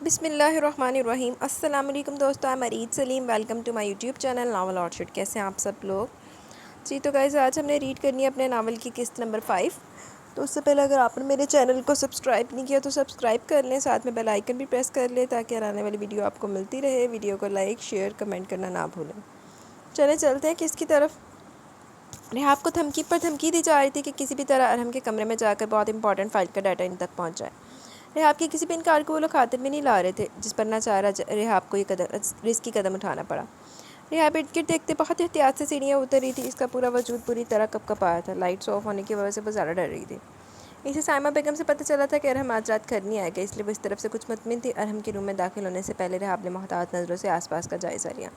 بسم اللہ الرحمن الرحیم۔ السلام علیکم دوستو، میں Mureed Saleem, welcome to my YouTube channel novel orchid. کیسے ہیں آپ سب لوگ؟ جی تو گائز، آج ہم نے ریڈ کرنی ہے اپنے ناول کی قسط نمبر 5۔ تو اس سے پہلے اگر آپ نے میرے چینل کو سبسکرائب نہیں کیا تو سبسکرائب کر لیں، ساتھ میں بیل آئیکن بھی پریس کر لیں تاکہ آنے والی ویڈیو آپ کو ملتی رہے۔ ویڈیو کو لائک، شیئر، کمنٹ کرنا نہ بھولیں۔ چلیں چلتے ہیں قسط کی طرف۔ ریحاب کو دھمکی پر دھمکی دی جا رہی تھی کہ کسی بھی طرح ارحم کے کمرے میں جا کر بہت امپورٹنٹ فائل کا ڈیٹا ان تک پہنچ جائے۔ ریحاب کے کسی بھی انکار کو وہ لوگ خاطر میں نہیں لا رہے تھے، جس پر نہ چارہ ریحاب کو یہ رسکی قدم اٹھانا پڑا۔ ریحاب ارد گرد دیکھتے بہت احتیاط سے سیڑھیاں اتر رہی تھی۔ اس کا پورا وجود پوری طرح کپکپایا تھا۔ لائٹس آف ہونے کی وجہ سے وہ زیادہ ڈر رہی تھی۔ اسے سائمہ بیگم سے پتہ چلا تھا کہ ارحم آج رات گھر نہیں آئے گا، اس لیے وہ اس طرف سے کچھ مطمئن تھی۔ ارحم کے روم میں داخل ہونے سے پہلے ریحاب نے محتاط نظروں سے آس پاس کا جائزہ لیا۔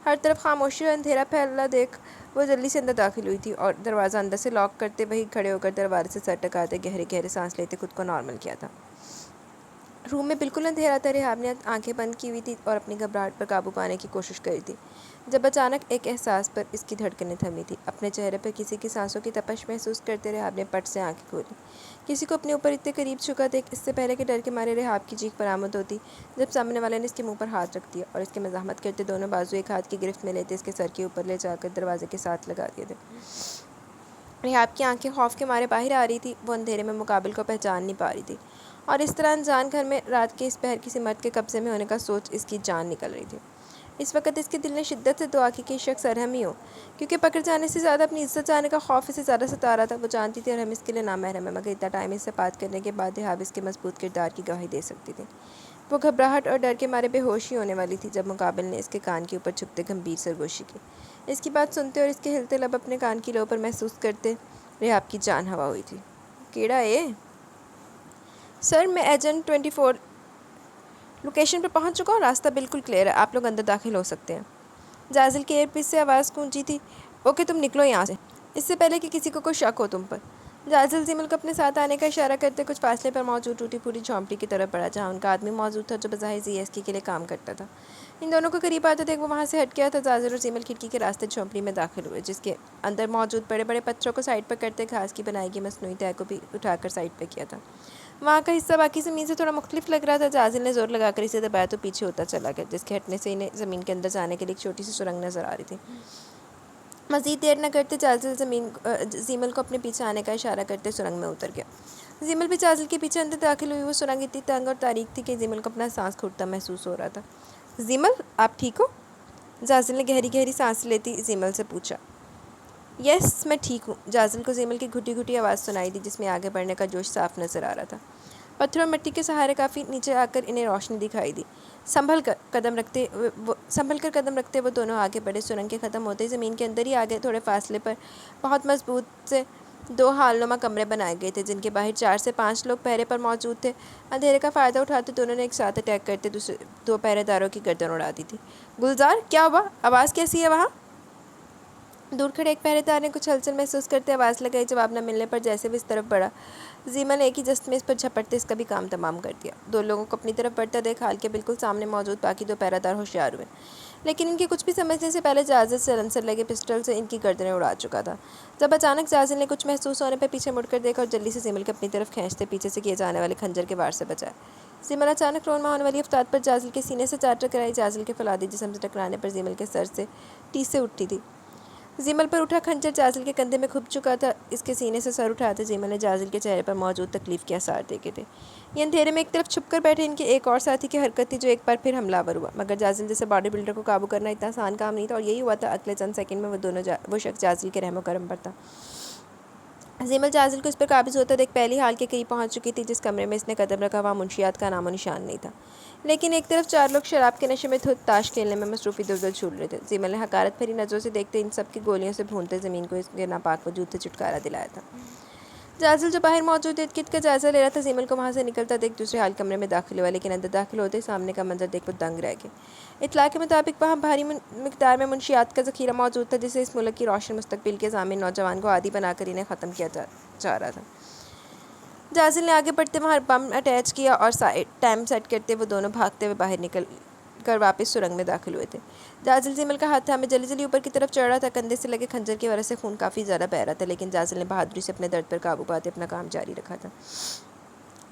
ہر طرف خاموشی اور اندھیرا پھیلا دیکھ وہ جلدی سے اندر داخل ہوئی تھی اور دروازہ اندر سے لاک کرتے وہی کھڑے ہو کر دروازے سے سر ٹکاتے گہرے گہرے سانس لیتے خود کو نارمل کیا تھا۔ روم میں بالکل اندھیرا تھا۔ ریحاب نے آنکھیں بند کی ہوئی تھی اور اپنی گھبراہٹ پر قابو پانے کی کوشش کری تھی، جب اچانک ایک احساس پر اس کی دھڑکنیں تھمی تھی۔ اپنے چہرے پر کسی کی سانسوں کی تپش محسوس کرتے ریحاب نے پٹ سے آنکھیں کھولی۔ کسی کو اپنے اوپر اتنے قریب جھکا دیکھ اس سے پہلے کہ ڈر کے مارے ریحاب کی چیخ برآمد ہوتی، جب سامنے والے نے اس کے منہ پر ہاتھ رکھ دیا اور اس کی مزاحمت کرتے دونوں بازو ایک ہاتھ کی گرفت میں لیتے اس کے سر کے اوپر لے جا کر دروازے کے ساتھ لگا دیے تھے۔ ریحاب کی آنکھیں خوف کے مارے باہر آ رہی تھی۔ وہ اندھیرے میں مقابل کو پہچان نہیں پا رہی تھی اور اس طرح انجان گھر میں رات کے اس پہر کسی مرد کے قبضے میں ہونے کا سوچ اس کی جان نکل رہی تھی۔ اس وقت اس کے دل نے شدت سے دعا کی کہ شخص ارحم ہی ہو، کیونکہ پکڑ جانے سے زیادہ اپنی عزت جانے کا خوف اسے زیادہ ستا رہا تھا۔ وہ جانتی تھی ارحم اس کے لیے نامحرم ہے، مگر اتنا ٹائم اس سے بات کرنے کے بعد ریحاب اس کے مضبوط کردار کی گواہی دے سکتی تھی۔ وہ گھبراہٹ اور ڈر کے مارے بے ہوش ہی ہونے والی تھی جب مقابل نے اس کے کان کے اوپر جھکتے گمبھیر سرگوشی کی۔ اس کی بات سنتے اور اس کے ہلتے لب اپنے کان کی لو پر محسوس کرتے ریحاب کی جان ہوا ہوئی تھی۔ کیڑا اے؟ سر، میں ایجنٹ 24 لوکیشن پر پہنچ چکا ہوں، راستہ بالکل کلیئر ہے، آپ لوگ اندر داخل ہو سکتے ہیں۔ جازل کے ایئر پیس سے آواز گونجی تھی۔ اوکے، تم نکلو یہاں سے، اس سے پہلے کہ کسی کو کوئی شک ہو تم پر۔ جازل زیمل کو اپنے ساتھ آنے کا اشارہ کرتے کچھ فاصلے پر موجود ٹوٹی پھوٹی جھونپڑی کی طرف بڑھا، جہاں ان کا آدمی موجود تھا جو بظاہر ZSK کے لیے کام کرتا تھا۔ ان دونوں کو قریب آتے دیکھ وہ وہاں سے ہٹ گیا تھا۔ جازل اور زیمل کھڑکی کے راستے جھونپڑی میں داخل ہوئے، جس کے اندر موجود بڑے بڑے پتھروں کو سائڈ پر کرتے گھاس کی بنائی گئی مصنوعی تہہ کو بھی اٹھا کر سائڈ پہ کیا تھا۔ وہاں کا حصہ باقی زمین سے تھوڑا مختلف لگ رہا تھا۔ جازل نے زور لگا کر اسے دبایا تو پیچھے ہوتا چلا گیا، جس کے ہٹنے سے انہیں زمین کے اندر جانے کے لیے ایک چھوٹی سی سرنگ نظر آ رہی تھی۔ مزید دیر نہ کرتے جازل زیمل کو اپنے پیچھے آنے کا اشارہ کرتے سرنگ میں اتر گیا۔ زیمل بھی جازل کے پیچھے اندر داخل ہوئی۔ وہ سرنگ اتنی تنگ اور تاریک تھی کہ زیمل کو اپنا سانس گھٹتا محسوس ہو رہا تھا۔ زیمل، آپ ٹھیک ہو؟ جازل نے گہری گہری سانس لیتی زیمل سے پوچھا۔ یس، میں ٹھیک ہوں۔ جازل کو زیمل کی گھٹی گھٹی آواز سنائی دی، جس میں آگے بڑھنے کا جوش صاف نظر آ رہا تھا۔ پتھروں اور مٹی کے سہارے کافی نیچے آ کر انہیں روشنی دکھائی دی۔ سنبھل کر قدم رکھتے وہ دونوں آگے بڑھے۔ سرنگ کے ختم ہوتے ہی زمین کے اندر ہی آگے تھوڑے فاصلے پر بہت مضبوط سے 2 ہال نما کمرے بنائے گئے تھے، جن کے باہر 4 سے 5 لوگ پہرے پر موجود تھے۔ اندھیرے کا فائدہ اٹھاتے دونوں نے ایک ساتھ اٹیک کرتے دوسرے 2 پہرے داروں کی گردن اڑا دی تھی۔ گلزار، کیا ہوا؟ آواز کیسی ہے وہاں؟ دور کھڑے ایک پہرے دار نے کچھ ہلچل محسوس کرتے آواز لگائی۔ جواب نہ ملنے پر جیسے وہ اس طرف بڑھا، زیمل نے ایک ہی جست میں اس پر جھپٹتے اس کا بھی کام تمام کر دیا۔ 2 لوگوں کو اپنی طرف بڑھتا دیکھ ہال کے بالکل سامنے موجود باقی 2 پہرہ دار ہوشیار ہوئے، لیکن ان کے کچھ بھی سمجھنے سے پہلے جازل سیلنسر لگے پسٹل سے ان کی گردنیں اڑا چکا تھا۔ جب اچانک جازل نے کچھ محسوس ہونے پر پیچھے مڑ کر دیکھا اور جلدی سے زیمل کو اپنی طرف کھینچتے پیچھے سے کیے جانے والے خنجر کے وار سے بچایا۔ زیمل اچانک رونما ہونے والی افتاد پر جازل کے سینے سے چاٹ ٹکرائی۔ جازل کے فولادی جسم سے ٹکرانے پر زیمل کے سر سے ٹیسے اٹھتی تھی۔ زیمل پر اٹھا خنجر جازل کے کندھے میں کھپ چکا تھا۔ اس کے سینے سے سر اٹھاتے زیمل نے جازل کے چہرے پر موجود تکلیف کے آثار دیکھے تھے۔ یہ اندھیرے میں ایک طرف چھپ کر بیٹھے ان کے ایک اور ساتھی کی حرکت تھی جو ایک بار پھر حملہ آور ہوا، مگر جازل جیسے باڈی بلڈر کو قابو کرنا اتنا آسان کام نہیں تھا اور یہی ہوا تھا۔ اگلے چند سیکنڈ میں وہ شخص جازل کے رحم و کرم پر تھا۔ زیمل جازل کو اس پر قابض ہوتا دیکھ پہلی ہال کے قریب پہنچ چکی تھی۔ جس کمرے میں اس نے قدم رکھا وہاں منشیات کا نام و نشان نہیں تھا، لیکن ایک طرف 4 لوگ شراب کے نشے میں دھت تاش کھیلنے میں مصروف ادھر ادھر جھول رہے تھے۔ زیمل نے حقارت بھری نظروں سے دیکھتے ان سب کی گولیوں سے بھونتے زمین کو اس کے ناپاک وجود سے چھٹکارا دلایا تھا۔ جازل جو باہر موجود ارد گرد کا جائزہ لے رہا تھا، زیمل کو وہاں سے نکلتا دیکھ دوسرے ہال کمرے میں داخل ہوا، لیکن اندر داخل ہوتے سامنے کا منظر دیکھ وہ دنگ رہ گئے۔ اطلاع کے مطابق وہاں بھاری مقدار میں منشیات کا ذخیرہ موجود تھا، جسے اس ملک کی روشن مستقبل کے ضامن نوجوان کو عادی بنا کر انہیں ختم کیا جا رہا تھا۔ جازل نے آگے بڑھتے وہاں بم اٹیچ کیا اور ٹائم سیٹ کرتے وہ دونوں بھاگتے ہوئے باہر نکل کر واپس سرنگ میں داخل ہوئے تھے۔ جازل زیمل کا ہاتھ تھامے جلدی جلدی اوپر کی طرف چڑھ رہا تھا۔ کندھے سے لگے خنجر کی وجہ سے خون کافی زیادہ بہہ رہا تھا، لیکن جازل نے بہادری سے اپنے درد پر قابو پاتے اپنا کام جاری رکھا تھا۔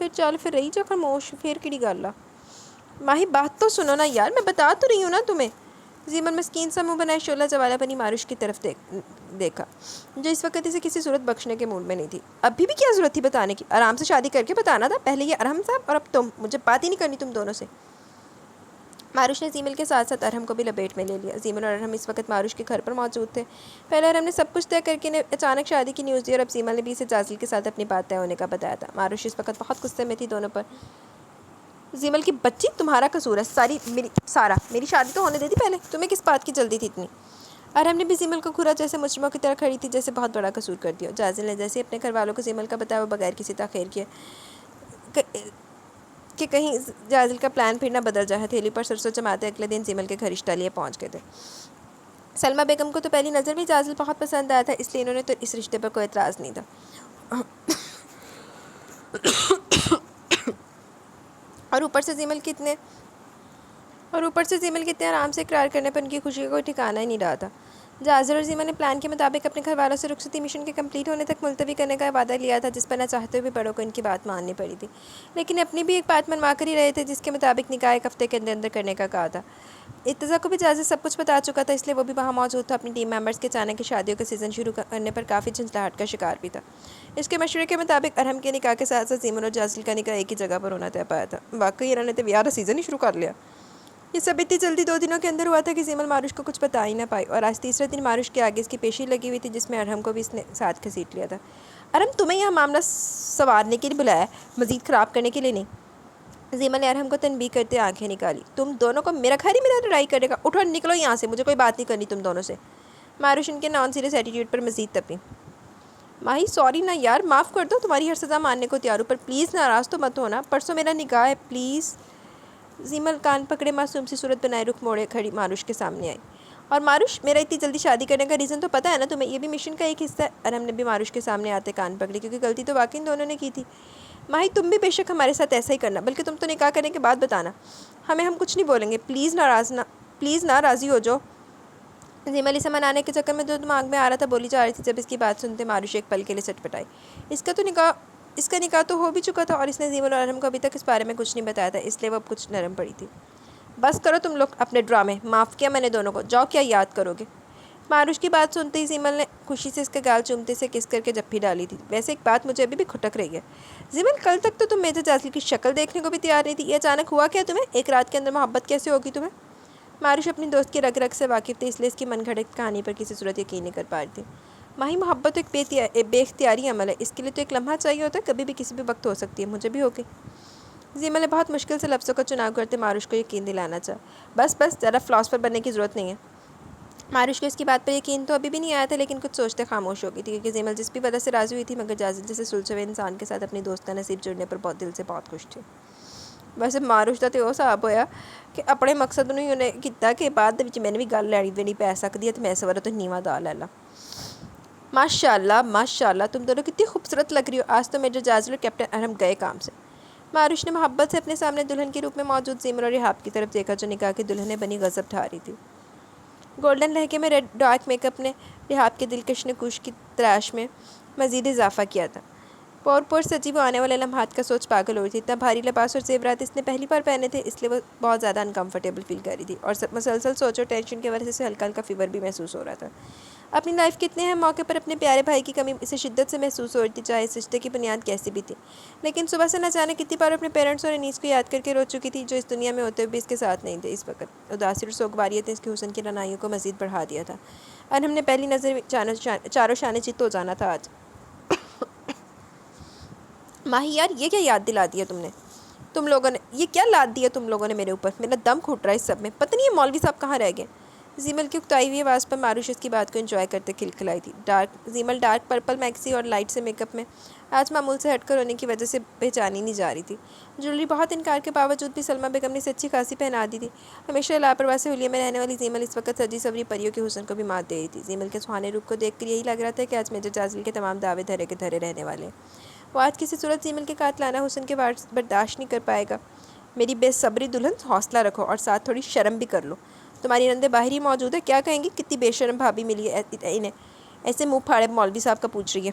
پھر چل پھر رہی جا خاموش، پھر کیڑی گل آ؟ ماہی بات تو سنو نا یار، میں بتا تو رہی ہوں نا تمہیں۔ زیمل مسکین سا منہ بنائے شعلہ جوالہ بنی ماروش کی طرف دیکھا، جو اس وقت اسے کسی صورت بخشنے کے موڈ میں نہیں تھی۔ ابھی بھی کیا ضرورت تھی بتانے کی؟ آرام سے شادی کر کے بتانا تھا، پہلے یہ ارحم صاحب اور اب تم، مجھے بات ہی نہیں کرنی تم دونوں سے۔ ماروش نے زیمل کے ساتھ ساتھ ارحم کو بھی لپیٹ میں لے لیا۔ زیمل اور ارحم اس وقت ماروش کے گھر پر موجود تھے۔ پہلے ارحم نے سب کچھ طے کر کے اچانک شادی کی نیوز دی، اور اب زیمل نے بھی اسے جازل کے ساتھ اپنی بات طے ہونے کا بتایا تھا۔ ماروش اس وقت بہت غصے میں تھی دونوں پر۔ زیمل کی بچی، تمہارا قصور ہے میری شادی تو ہونے دے دی پہلے، تمہیں کس بات کی جلدی تھی اتنی؟ ارحم نے بھی زیمل کو گھورا جیسے مجرموں کی طرح کھڑی تھی، جیسے بہت بڑا قصور کر دیا۔ جازل نے جیسے اپنے گھر والوں کو زیمل کا بتایا، وہ بغیر کسی تاخیر کے کہ کہیں جازل کا پلان پھر نہ بدل جائے، ہتھیلی پر سرسوں جماتے اگلے دن زیمل کے گھر رشتہ لیے پہنچ گئے تھے۔ سلمیٰ بیگم کو تو پہلی نظر میں جازل بہت پسند آیا تھا، اس لیے انہوں نے تو اس رشتے پر کوئی اعتراض نہیں تھا۔ اور اوپر سے زیمل کتنے آرام سے اقرار کرنے پر ان کی خوشی کا کوئی ٹھکانہ ہی نہیں رہا تھا۔ جازل اور زیمل نے پلان کے مطابق اپنے گھر والوں سے رخصتی مشن کے کمپلیٹ ہونے تک ملتوی کرنے کا وعدہ لیا تھا، جس پر نہ چاہتے ہوئے بھی بڑوں کو ان کی بات ماننی پڑی تھی، لیکن اپنی بھی ایک بات منوا کر ہی رہے تھے، جس کے مطابق نکاح ایک ہفتے کے اندر کرنے کا کہا تھا۔ ارتضیٰ کو بھی جازل سب کچھ بتا چکا تھا، اس لیے وہ بھی وہاں موجود تھا۔ اپنی ٹیم ممبرز کے اچانک کی شادیوں کا سیزن شروع کرنے پر کافی جھنجھلاہٹ کا شکار بھی تھا۔ اس کے مشورے کے مطابق ارحم کے نکاح کے ساتھ ساتھ زیمل اور جازل کا نکاح ایک ہی جگہ پر ہونا طے پایا تھا۔ واقعی انہوں نے تو بیاہ سیزن ہی شروع کر لیا۔ یہ سب اتنی جلدی 2 دنوں کے اندر ہوا تھا کہ زیمل ماروش کو کچھ بتا ہی نہ پائی، اور آج تیسرے دن ماروش کے آگے اس کی پیشی لگی ہوئی تھی، جس میں ارحم کو بھی اس نے ساتھ گھسیٹ لیا تھا۔ ارحم، تمہیں یہاں معاملہ سنوارنے کے لیے بلایا ہے، مزید خراب کرنے کے لیے نہیں۔ زیمل نے ارحم کو تنبیہ کرتے آنکھیں نکالی۔ تم دونوں کو میرا گھر ہی میرا لڑائی کرنے کا؟ اٹھو نکلو یہاں سے، مجھے کوئی بات نہیں کرنی تم دونوں سے۔ ماروش ان کے نان سیریس ایٹیٹیوڈ پر مزید تپی۔ ماہی سوری نا یار، معاف کر دو، تمہاری ہر سزا ماننے کو تیار ہوں، پر پلیز ناراض تو مت ہونا، پرسوں میرا نکاح ہے، پلیز۔ زیمل کان پکڑے معصوم سی صورت بنائے رخ موڑے کھڑی ماروش کے سامنے آئی۔ اور ماروش، میرا اتنی جلدی شادی کرنے کا ریزن تو پتہ ہے نا تمہیں، یہ بھی مشن کا ایک حصہ ہے۔ ارحم نے بھی ماروش کے سامنے آتے کان پکڑے، کیونکہ غلطی تو واقعی دونوں نے کی تھی۔ ماہی، تم بھی بے شک ہمارے ساتھ ایسا ہی کرنا، بلکہ تم تو نکاح کرنے کے بعد بتانا ہمیں، ہم کچھ نہیں بولیں گے، پلیز نہ راضی ہو جو۔ زیمل اسے منانے کے چکر میں جو دماغ میں آ رہا تھا بولی جا رہی تھی۔ جب اس کی بات سنتے ماروش ایک پل کے لیے سٹ پٹائی۔ اس کا نکاح تو ہو بھی چکا تھا، اور اس نے زیمل اور ارحم کو ابھی تک اس بارے میں کچھ نہیں بتایا تھا، اس لیے وہ اب کچھ نرم پڑی تھی۔ بس کرو تم لوگ اپنے ڈرامے، معاف کیا میں نے دونوں کو، جاؤ کیا یاد کرو گے۔ ماروش کی بات سنتے ہی زیمل نے خوشی سے اس کے گال چومتے سے کس کر کے جپھی ڈالی تھی۔ ویسے ایک بات مجھے ابھی بھی کھٹک رہی ہے، زیمل، کل تک تو تم میجر جازل کی شکل دیکھنے کو بھی تیار نہیں تھی، یہ اچانک ہوا کیا تمہیں؟ ایک رات کے اندر محبت کیسے ہوگی تمہیں؟ ماروش اپنی دوست کی رگ رگ سے واقف تھی، اس لیے اس کی من گھڑت کہانی پر کسی صورت یقین نہیں کر پا رہی تھی۔ ماہی، محبت تو ایک بے اختیاری عمل ہے، اس کے لیے تو ایک لمحہ چاہیے ہوتا ہے، کبھی بھی کسی بھی وقت ہو سکتی ہے، مجھے بھی ہوگی۔ زیمل نے بہت مشکل سے لفظوں کا چناؤ کرتے ماروش کو یقین دلانا چاہا۔ بس زیادہ فلاسفر بننے کی ضرورت نہیں ہے۔ ماروش کو اس کی بات پر یقین تو ابھی بھی نہیں آیا تھا، لیکن کچھ سوچتے خاموش ہو گئی تھی، کیونکہ زیمل جس بھی وجہ سے راضی ہوئی تھی، مگر جازل جیسے سلجھے ہوئے انسان کے ساتھ اپنی دوست کا نصیب جڑنے پر بہت دل سے بہت خوش تھی۔ ویسے ماروش کا تو وہ صاحب ہویا کہ اپنے مقصد نہیں انہیں کیتا کہ بعد وچ میں نے بھی گل لیڑی بھی نہیں پی سکتی ہے، تو میں سوارا تو نیواں دا لے لا۔ ماشاء اللہ، تم دونوں کتنی خوبصورت لگ رہی ہو، آج تو میجر جازل اور کیپٹن ارحم گئے کام سے۔ ماروش نے محبت سے اپنے سامنے دلہن کے روپ میں موجود زیمل اور رحاب کی طرف دیکھا، جو نکاح کی دلہنیں بنی غضب ٹھا رہی تھی۔ گولڈن لہکے میں ریڈ ڈارک میک اپ نے رحاب کے دلکش نقوش کی تراش میں مزید اضافہ کیا تھا۔ پور سجی وہ آنے والے لمحات کا سوچ پاگل ہو رہی تھی۔ اتنا بھاری لباس اور زیورات اس نے پہلی بار پہنے تھے، اس لیے وہ بہت زیادہ انکمفرٹیبل فیل کر رہی تھی، اور مسلسل سوچ اور ٹینشن کی وجہ سے ہلکا ہلکا فیور بھی محسوس ہو رہا تھا۔ اپنی لائف کے اتنے اہم موقع پر اپنے پیارے بھائی کی کمی اسے شدت سے محسوس ہو رہی تھی، چاہے اس رشتے کی بنیاد کیسی بھی تھی۔ لیکن صبح سے نہ جانے کتنی بار اپنے پیرنٹس اور انیس کو یاد کر کے رو چکی تھی، جو اس دنیا میں ہوتے ہوئے بھی اس کے ساتھ نہیں تھے۔ اس وقت اداسی اور سوگواریت نے اس کے حسن کی رعنائیوں کو مزید بڑھا دیا تھا، اور ہم نے پہلی نظر میں چاروں شانے چت ہو جانا تھا آج۔ ماہی یار، یہ کیا یاد دلا دیا تم لوگوں نے میرے اوپر، میرا دم گھٹ رہا ہے اس سب میں، پتہ نہیں یہ مولوی صاحب کہاں رہ گئے۔ زیمل کی اکتائی ہوئی آواز پر ماروش اس کی بات کو انجوائے کرتے کھلکھلائی تھی۔ زیمل ڈارک پرپل میکسی اور لائٹ سے میک اپ میں آج معمول سے ہٹ کر ہونے کی وجہ سے پہچانی نہیں جا رہی تھی۔ جویلری بہت انکار کے باوجود بھی سلمیٰ بیگم نے اسے اچھی خاصی پہنا دی تھی۔ ہمیشہ لاپرواہ سے حلیے میں رہنے والی زیمل اس وقت سجی سوری پریوں کے حسن کو بھی مات دے رہی تھی۔ زیمل کے سہانے روپ کو دیکھ کر یہی لگ رہا تھا کہ آج میجر جازل کے تمام دعوے دھرے کے دھرے رہنے والے ہیں۔ وہ آج کسی صورت زیمل کے قاتلانہ حسن کے وار برداشت نہیں کر پائے گا۔ میری بے صبری دلہن، حوصلہ رکھو، اور ساتھ تھوڑی شرم بھی کر لو۔ تمہاری نندے باہر ہی موجود ہے، کیا کہیں گی کتنی بے شرم بھابھی ملی ہے انہیں، ایسے منہ پھاڑے مولوی صاحب کا پوچھ رہی ہے۔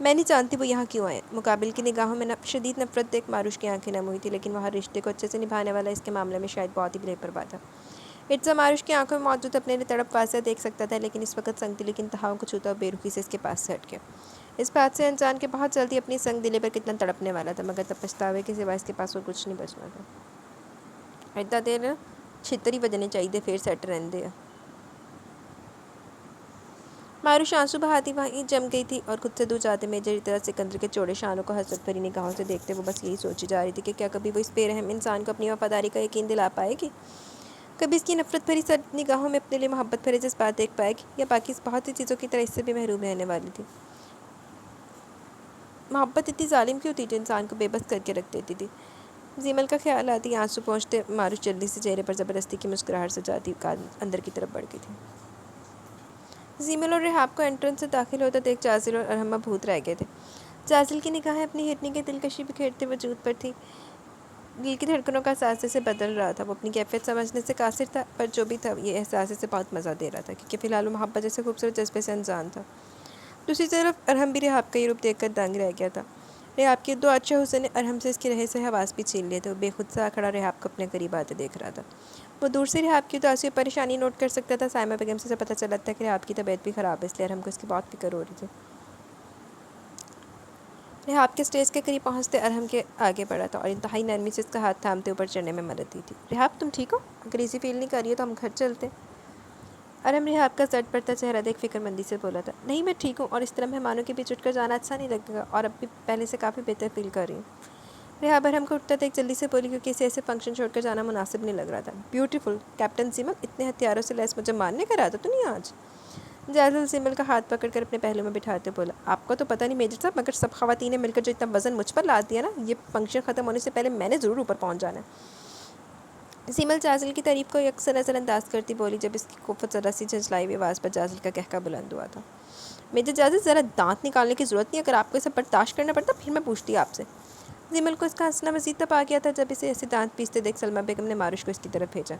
میں نہیں جانتی وہ یہاں کیوں آئے۔ مقابل کی نگاہوں میں شدید نفرت دیکھ ماروش کی آنکھیں نم ہوئی تھی، لیکن وہ ہر رشتے کو اچھے سے نبھانے والا اس کے معاملے میں شاید بہت ہی بے پرواہ تھا۔ ارتضیٰ ماروش کی آنکھوں میں موجود اپنے لیے تڑپ واضح دیکھ سکتا تھا، لیکن اس وقت سنگ دلی کی انتہاؤں کو چھوتا اور بے رخی سے اس کے پاس سے ہٹ گیا۔ اس بات سے انجان کے بہت جلدی اپنی سنگ دلی پر کتنا تڑپنے والا تھا، مگر تب پچھتاوے کے سوا اس کے پاس اور کچھ نہیں بچنا تھا۔ اتنا دیر چھتری بجنے چاہیے پھر سیٹ رہن دے۔ ماروش آنسو بہاتی وہیں جم گئی تھی اور خود سے دور جاتے میجر ارتضیٰ سکندر کے چوڑے شانوں کو حسرت بھری نگاہوں سے دیکھتے وہ بس یہی سوچی جا رہی تھی کہ کیا کبھی وہ اس بے رحم انسان کو اپنی وفاداری کا یقین دلا پائے گی، کبھی اس کی نفرت بھری سرد نگاہوں میں اپنے لیے محبت بھرے جذبات دیکھ پائے گی، یا باقی بہت سی چیزوں کی طرح اس سے بھی محروم رہنے والی تھی۔ محبت اتنی ظالم کیوں تھی جو انسان کو بے بس کر کے رکھ دیتی تھی؟ زیمل کا خیال آتی آنسو پہنچتے ماروش جلدی سے چہرے پر زبردستی کی مسکراہٹ سجاتی اندر کی طرف بڑھ گئی تھی۔ زیمل اور ریحاب کو انٹرنس سے داخل ہوتا دیکھ جازل اور ارحمہ بھوت رہ گئے تھے۔ جازل کی نگاہیں اپنی ہرنی کے دلکشی بکھیرتے وجود پر تھی، دل کی دھڑکنوں کا احساس سے بدل رہا تھا۔ وہ اپنی کیفیت سمجھنے سے قاصر تھا، پر جو بھی تھا یہ احساس سے بہت مزہ دے رہا تھا، کیونکہ فی الحال وہ محبت جیسے خوبصورت جذبے سے انجان تھا۔ دوسری طرف ارحم بھی ریحاب کا یہ روپ دیکھ کر دنگ رہ گیا تھا۔ ریحاب کے دو اچھے حسن نے ارحم سے اس کے رہے سے حواس بھی چھین لیے تھے۔ وہ بے خود سا کھڑا ریحاب کو اپنے قریب آتے دیکھ رہا تھا۔ وہ دور سے ریحاب کی اداسی اور پریشانی نوٹ کر سکتا تھا۔ سائمہ بیگم سے پتہ چلا تھا کہ ریحاب کی طبیعت بھی خراب ہے، اس لیے ارحم کو اس کی بہت فکر ہو رہی تھی۔ ریحاب کے اسٹیج کے قریب پہنچتے ارحم کے آگے بڑھا تھا اور انتہائی نرمی سے اس کا ہاتھ تھامتے اوپر چڑھنے میں مدد دی تھی۔ ریحاب تم ٹھیک ہو؟ اگر ایزی فیل نہیں کر رہی ہو تو ہم گھر چلتے۔ ارحم ریحاب کا زٹ پڑتا چہرہ دیکھ فکر مندی سے بولا تھا، نہیں میں ٹھیک ہوں، اور اس طرح مہمانوں کے بیچ اٹھ کر جانا اچھا نہیں لگے گا، اور اب بھی پہلے سے کافی بہتر فیل کر رہی ہوں۔ ریحاب ارحم کو اٹھتا دیکھ جلدی سے بولی، کیونکہ اسے ایسے فنکشن چھوڑ کر جانا مناسب نہیں لگ رہا تھا۔ بیوٹیفل کیپٹن زیمل، اتنے ہتھیاروں سے لیس مجھے مارنے کا ارادہ تو نہیں آج؟ جازل زیمل کا ہاتھ پکڑ کر اپنے پہلو میں بٹھاتے بولا، آپ کو تو پتہ نہیں میجر صاحب، مگر سب خواتینیں مل کر جو اتنا وزن مجھ پر لاتی ہے نا، یہ فنکشن ختم ہونے سے پہلے میں نے ضرور اوپر پہنچ جانا ہے۔ زیمل جازل کی تعریف کو یکسر نظر انداز کرتی بولی، جب اس کی کوفت ذرا سی جھنجھلائی ہوئی آواز پر جازل کا کہکہ بلند ہوا تھا۔ میجر جازل، ذرا دانت نکالنے کی ضرورت نہیں، اگر آپ کو اسے برداشت کرنا پڑتا پھر میں پوچھتی آپ سے۔ زیمل کو اس کا ہنسنا مزید تب آ گیا تھا جب اسے ایسے دانت پیستے دیکھ سلمیٰ بیگم نے ماروش کو اس کی طرف بھیجا۔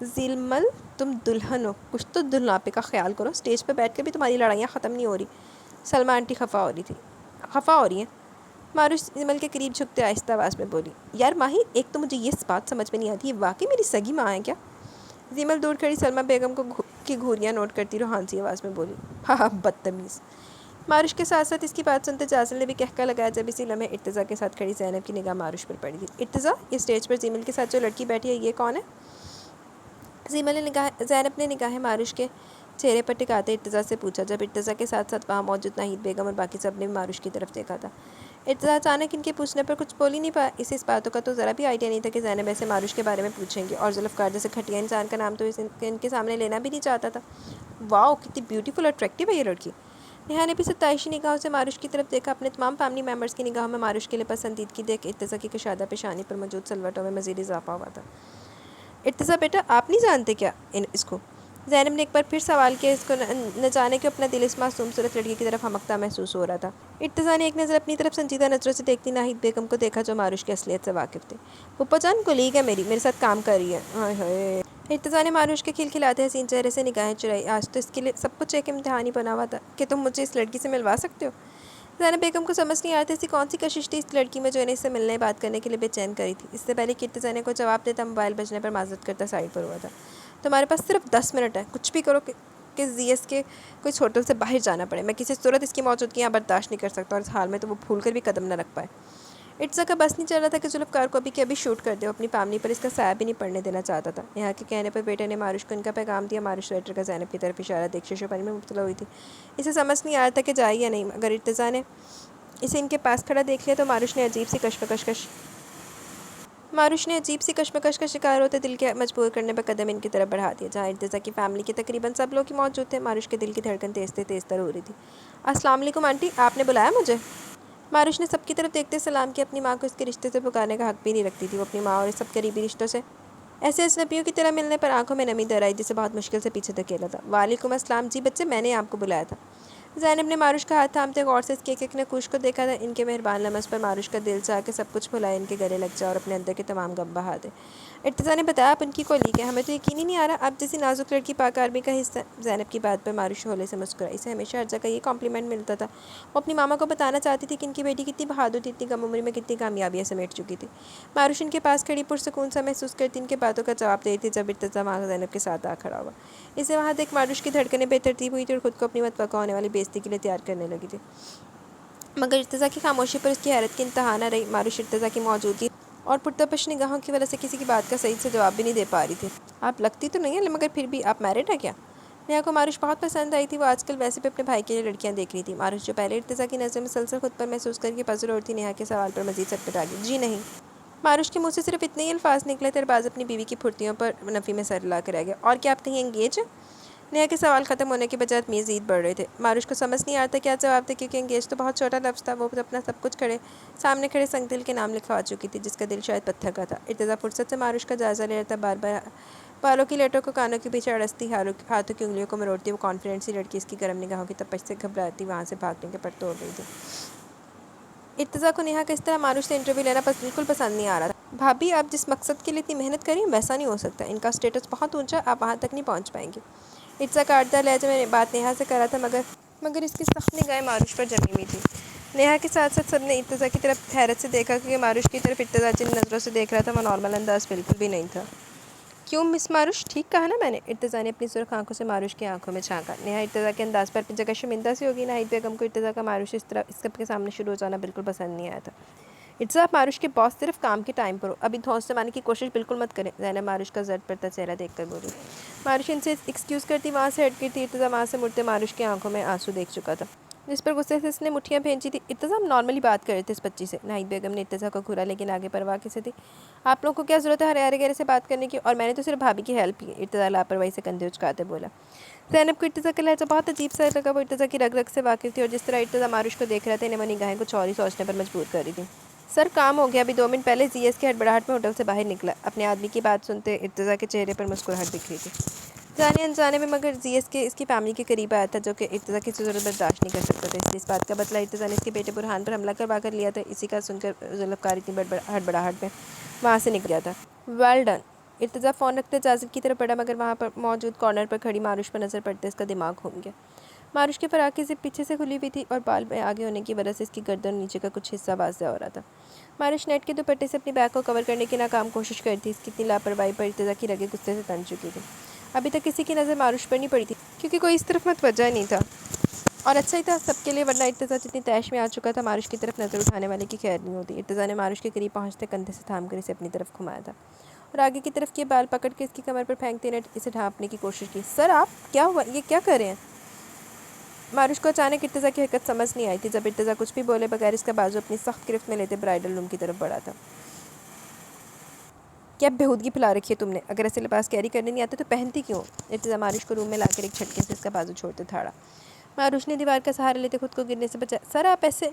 زیمل تم دلہن ہو، کچھ تو دلہناپے کا خیال کرو، اسٹیج پہ بیٹھ کے بھی تمہاری لڑائیاں ختم نہیں ہو رہی۔ سلمیٰ آنٹی خفا ہو رہی ہیں۔ ماروش زیمل کے قریب جھکتے آہستہ آواز میں بولی، یار ماہی، ایک تو مجھے یہ بات سمجھ میں نہیں آتی، یہ واقعی میری سگی ماں ہے کیا؟ زیمل دور کھڑی سلمیٰ بیگم کی گھوریاں نوٹ کرتی روحانسی آواز میں بولی، ہاں بدتمیز۔ ماروش کے ساتھ ساتھ اس کی بات سنتے جازل نے بھی کہکہ لگایا، جب اسی لمحے ارتضیٰ کے ساتھ کھڑی زینب کی نگاہ ماروش پر پڑی تھی۔ ارتضیٰ، یہ اسٹیج پر زیمل کے ساتھ جو لڑکی بیٹھی ہے یہ کون ہے؟ زینب نے نگاہیں ماروش کے چہرے پر ٹکاتے ارتضیٰ سے پوچھا، جب ارتضیٰ کے ساتھ ساتھ وہاں موجود ناہید بیگم اور باقی سب نے بھی ماروش کی طرف دیکھا تھا۔ ارتضیٰ اچانک ان کے پوچھنے پر کچھ بول ہی نہیں پایا۔ اسے اس باتوں کا تو ذرا بھی آئیڈیا نہیں تھا کہ زینب ایسے ماروش کے بارے میں پوچھیں گی، اور ذوالفقار جیسے گھٹیا انسان کا نام تو ان کے سامنے لینا بھی نہیں چاہتا تھا۔ واؤ، کتنی بیوٹیفل اور اٹریکٹیو ہے یہ لڑکی۔ نیہا نے بھی ستائشی نگاہوں سے ماروش کی طرف دیکھا۔ اپنے تمام فیملی ممبرز کی نگاہوں میں ماروش کے لیے پسندیدگی دیکھ ارتضیٰ کی کشادہ پیشانی پر موجود سلوٹوں میں مزید اضافہ ہوا تھا۔ ارتضیٰ بیٹا، آپ نہیں جانتے کیا اس کو؟ زینب نے ایک بار پھر سوال کیا، اس کو نہ جانے کہ اپنا دل اس معصوم صورت لڑکی کی طرف ہمکتا محسوس ہو رہا تھا۔ ارتضیٰ نے ایک نظر اپنی طرف سنجیدہ نظروں سے دیکھتی ناہید بیگم کو دیکھا، جو ماروش کی اصلیت سے واقف تھے۔ پھپھو جان کولیگ ہے میرے ساتھ کام کر رہی ہے۔ ہائے ہائے۔ ارتضیٰ نے ماروش کے کھلکھلاتے حسین چہرے سے نگاہیں چرائی۔ آج تو اس کے لیے سب کچھ ایک امتحان ہی بنا ہوا تھا کہ تم مجھے اس لڑکی سے ملوا سکتے ہو۔ زینب بیگم کو سمجھ نہیں آیا تھا ایسی کون سی کشش تھی اس لڑکی میں جو انہیں اس سے ملنے بات کرنے کے لیے بے چین کری تھی۔ اس سے پہلے کہ ارتضیٰ نے کوئی جواب دیتا، موبائل بجنے پر معذرت کرتا سائڈ پر ہوا تھا۔ تمہارے پاس صرف 10 منٹ ہے، کچھ بھی کرو کہ زی ایس کے کچھ ہوٹل سے باہر جانا پڑے۔ میں کسی صورت اس کی موجودگی یہاں برداشت نہیں کر سکتا، اور اس حال میں تو وہ بھول کر بھی قدم نہ رکھ پائے۔ ارتضیٰ کا بس نہیں چل رہا تھا کہ ذوالفقار کو ابھی کے ابھی شوٹ کر دے۔ وہ اپنی فیملی پر اس کا سایہ بھی نہیں پڑنے دینا چاہتا تھا۔ یہاں کے کہنے پر بیٹے نے ماروش کو ان کا پیغام دیا۔ ماروش سویٹر کا زینب کی طرف اشارہ دیکھ ششو پانی میں مبتلا ہوئی تھی۔ اسے سمجھ نہیں آ رہا تھا کہ جائے یا نہیں۔ اگر ارتضیٰ نے اسے ان کے پاس کھڑا دیکھ لیا تو ماروش نے عجیب سی کشمکش کا شکار ہوتے دل کے مجبور کرنے پر قدم ان کی طرف بڑھا دیا۔ جہاں ارتضیٰ کی فیملی کے تقریباً سب لوگ ہی موجود تھے، ماروش کے دل کی دھڑکن تیز تر ہو رہی تھی۔ السلام علیکم آنٹی، آپ نے بلایا مجھے؟ ماروش نے سب کی طرف دیکھتے سلام کیا۔ اپنی ماں کو اس کے رشتے سے پکارنے کا حق بھی نہیں رکھتی تھی۔ وہ اپنی ماں اور اس سب قریبی رشتوں سے ایسے اجنبیوں کی طرح ملنے پر آنکھوں میں نمی در آئی، جسے بہت مشکل سے پیچھے دھکیلا تھا۔ وعلیکم السلام، جی بچے، میں نے آپ کو بلایا تھا۔ زینب نے ماروش کا ہاتھ تھامتے غور سے اس کے ایک نقوش کو دیکھا تھا۔ ان کے مہربان لمس پر ماروش کا دل چاہ کہ سب کچھ بھلائے ان کے گلے لگ جائے اور اپنے اندر کے تمام غم بہا دے۔ ارتضیٰ نے بتایا آپ ان کی کولیگ ہے، ہمیں تو یقین ہی نہیں آ رہا آپ جیسی نازک لڑکی پاک آرمی کا حصہ۔ زینب کی بات پر ماروش شعلے سے مسکرائی، اسے ہمیشہ ہر جگہ یہ کمپلیمنٹ ملتا تھا۔ وہ اپنی ماما کو بتانا چاہتی تھی کہ ان کی بیٹی کتنی بہادر تھی، اتنی کم عمر میں کتنی کامیابیاں سمیٹ چکی تھی۔ ماروش ان کے پاس کھڑی پرسکون سا محسوس کرتی ان کے باتوں کا جواب دے تھی جب ارتضیٰ وہاں زینب کے ساتھ آ کھڑا ہوا۔ اسے وہاں دیکھ ماروش کی دھڑکنیں بے ترتیب ہوئی تھی اور خود کو اپنی متوقع ہونے والی بے عزتی کے لیے تیار کرنے لگی تھی، مگر ارتضیٰ کی خاموشی پر اس کی حیرت کی انتہا نہ رہی۔ ماروش ارتضیٰ کی موجودگی اور پرتپش نگاہوں کی وجہ سے کسی کی بات کا صحیح سے جواب بھی نہیں دے پا رہی تھی۔ آپ لگتی تو نہیں ہے مگر پھر بھی آپ میرڈ ہیں کیا؟ نیہا کو ماروش بہت پسند آئی تھی، وہ آج کل ویسے بھی اپنے بھائی کے لیے لڑکیاں دیکھ رہی تھی۔ ماروش جو پہلے ارتضیٰ کی نظریں مسلسل خود پر محسوس کر کے پزل ہوتی، نیہا کے سوال پر مزید سٹپٹا گئی، جی نہیں۔ ماروش کے منہ سے صرف اتنے ہی الفاظ نکلے تھے اور باز اپنی بیوی کی پھرتیوں پر نفی میں سر ہلا کے رہ گیا۔ اور کیا آپ کہیں انگیج ہیں؟ نیہا کے سوال ختم ہونے کے بجائے مزید بڑھ رہے تھے۔ ماروش کو سمجھ نہیں آتا کیا جواب دے، کیونکہ انگیج تو بہت چھوٹا لفظ تھا۔ وہ اپنا سب کچھ سامنے کھڑے سنگ دل کے نام لکھوا چکی تھی، جس کا دل شاید پتھر کا تھا۔ ارتضیٰ فرصت سے ماروش کا جائزہ لے رہا تھا، بار بار بالوں کی لٹوں کو کانوں کے پیچھے اڑستی، ہاتھوں کی انگلیوں کو مروڑتی وہ کانفیڈنٹ سی لڑکی اس کی گرم نگاہوں کی تپش سے گھبراتی وہاں سے بھاگنے کے پر توڑ رہی تھی۔ ارتضیٰ کو نیہا کا اس طرح ماروش سے انٹرویو لینا بالکل پسند نہیں آ رہا تھا۔ بھابی آپ جس مقصد کے لیے اتنی محنت کر رہی ہیں ویسا نہیں ہو سکتا، ان کا اسٹیٹس بہت اونچا ہے، آپ وہاں تک نہیں پہنچ پائیں گی۔ ارتضیٰ کاٹدار لہجے میں بات نیہا سے کر رہا تھا، مگر اس کی سخت نگاہیں ماروش پر جمی ہوئی تھی۔ نیہا کے ساتھ ساتھ سب نے ارتضیٰ کی طرف حیرت سے دیکھا، کیونکہ ماروش کی طرف ارتضیٰ جن نظروں سے دیکھ رہا تھا وہ نارمل انداز بالکل بھی نہیں تھا۔ کیوں مس ماروش، ٹھیک کہا نا میں نے؟ ارتضیٰ نے اپنی سرخ آنکھوں سے ماروش کی آنکھوں میں جھانکا۔ نیہا ارتضیٰ کے انداز پر اپنی جگہ شرمندہ سی ہوگی، ناہید بیگم کو ارتضیٰ کا ماروش اس طرح اس سب کے سامنے شروع ہو جانا بالکل پسند نہیں آیا تھا۔ ارتضیٰ آپ ماروش کے باس صرف کام کے ٹائم پر ہو، ابھی دھونس سے مارنے کی کوشش بالکل مت کریں، زینب ماروش کا زرد پڑتا چہرہ دیکھ کر بولی۔ ماروش ان سے ایکسکیوز کرتی وہاں سے ہٹ گئی تھی۔ ارتضیٰ وہاں سے مڑتے ماروش کی آنکھوں میں آنسو دیکھ چکا تھا، جس پر غصے سے اس نے مٹھیاں بھینجی تھی۔ ارتضیٰ ہم نارملی بات کر رہے تھے اس بچی سے۔ ناہید بیگم نے ارتضیٰ کو گھورا، لیکن آگے پرواہ کسے تھی؟ آپ لوگوں کو کیا ضرورت ہے ہر گہرے سے بات کرنے کی، اور میں نے تو صرف بھابھی کی ہیلپ کی۔ ارتضیٰ لاپرواہی سے کندھے اچکاتے بولا۔ زینب کو ارتضیٰ کا لہجہ بہت عجیب سا لگا، وہ ارتضیٰ کی رگ رگ سے واقف تھی اور جس طرح ارتضیٰ ماروش کو دیکھ رہا تھا انہیں وہ نگاہیں کچھ اور ہی سوچنے پر مجبور کر رہی تھی۔ سر کام ہو گیا، ابھی 2 منٹ پہلے زی ایس کے ہڑبڑاہٹ میں ہوٹل سے باہر نکلا۔ اپنے آدمی کی بات سنتے ارتضیٰ کے چہرے پر مسکراہٹ دکھ رہی تھی، جانے انجانے میں، مگر زی ایس کے اس کی فیملی کے قریب آیا تھا جو کہ ارتضیٰ کی ضرورت برداشت نہیں کر سکتا تھا، اس لیے اس بات کا بدلہ ارتضیٰ نے اس کے بیٹے برہان پر حملہ کروا کر لیا تھا۔ اسی کا سن کر ذوالفقار اتنی ہڑبڑاہٹ میں وہاں سے نکل گیا تھا۔ Well done. ارتضیٰ فون رکھتے اجازت کی طرف بڑھا، مگر وہاں پر موجود کارنر پر کھڑی ماروش پر نظر پڑتے اس کا دماغ گھوم گیا۔ ماروش کے فراق کی زپ پیچھے سے کھلی ہوئی تھی اور بال میں آگے ہونے کی وجہ سے اس کی گردن نیچے کا کچھ حصہ واضح ہو رہا تھا۔ ماروش نیٹ کے دوپٹے سے اپنی بیک کو کور کرنے کی ناکام کوشش کرتی تھی، اس کی اتنی لاپرواہی پر ارتضیٰ کی رگیں غصے سے تن چکی تھی۔ ابھی تک کسی کی نظر ماروش پر نہیں پڑی تھی، کیونکہ کوئی اس طرف متوجہ نہیں تھا، اور اچھا ہی تھا سب کے لیے، ورنہ ارتضیٰ جتنی تیش میں آ چکا تھا ماروش کی طرف نظر اٹھانے والے کی خیر نہیں ہوتی۔ ارتضیٰ نے ماروش کے قریب پہنچتے کندھے سے تھام کر اسے اپنی طرف گھمایا تھا اور آگے کی طرف کے بال پکڑ کے اس کی کمر پر پھینکتے نے اسے ڈھانپنے کی کوشش کی۔ سر آپ کیا ہوا، یہ کیا کر رہے ہیں؟ ماروش کو اچانک ارتضیٰ کی حرکت سمجھ نہیں آئی تھی، جب ارتضیٰ کچھ بھی بولے بغیر اس کا بازو اپنی سخت گرفت میں لیتے برائڈل روم کی طرف بڑھا تھا۔ کیا بےہودگی پھیلا رکھی ہے تم نے، اگر ایسے لباس کیری کرنے نہیں آتے تو پہنتی کیوں؟ ارتضیٰ ماروش کو روم میں لا کر ایک جھٹکے سے اس کا بازو چھوڑتے دھاڑا۔ ماروش نے دیوار کا سہارا لیتے خود کو گرنے سے بچایا۔ سر آپ ایسے،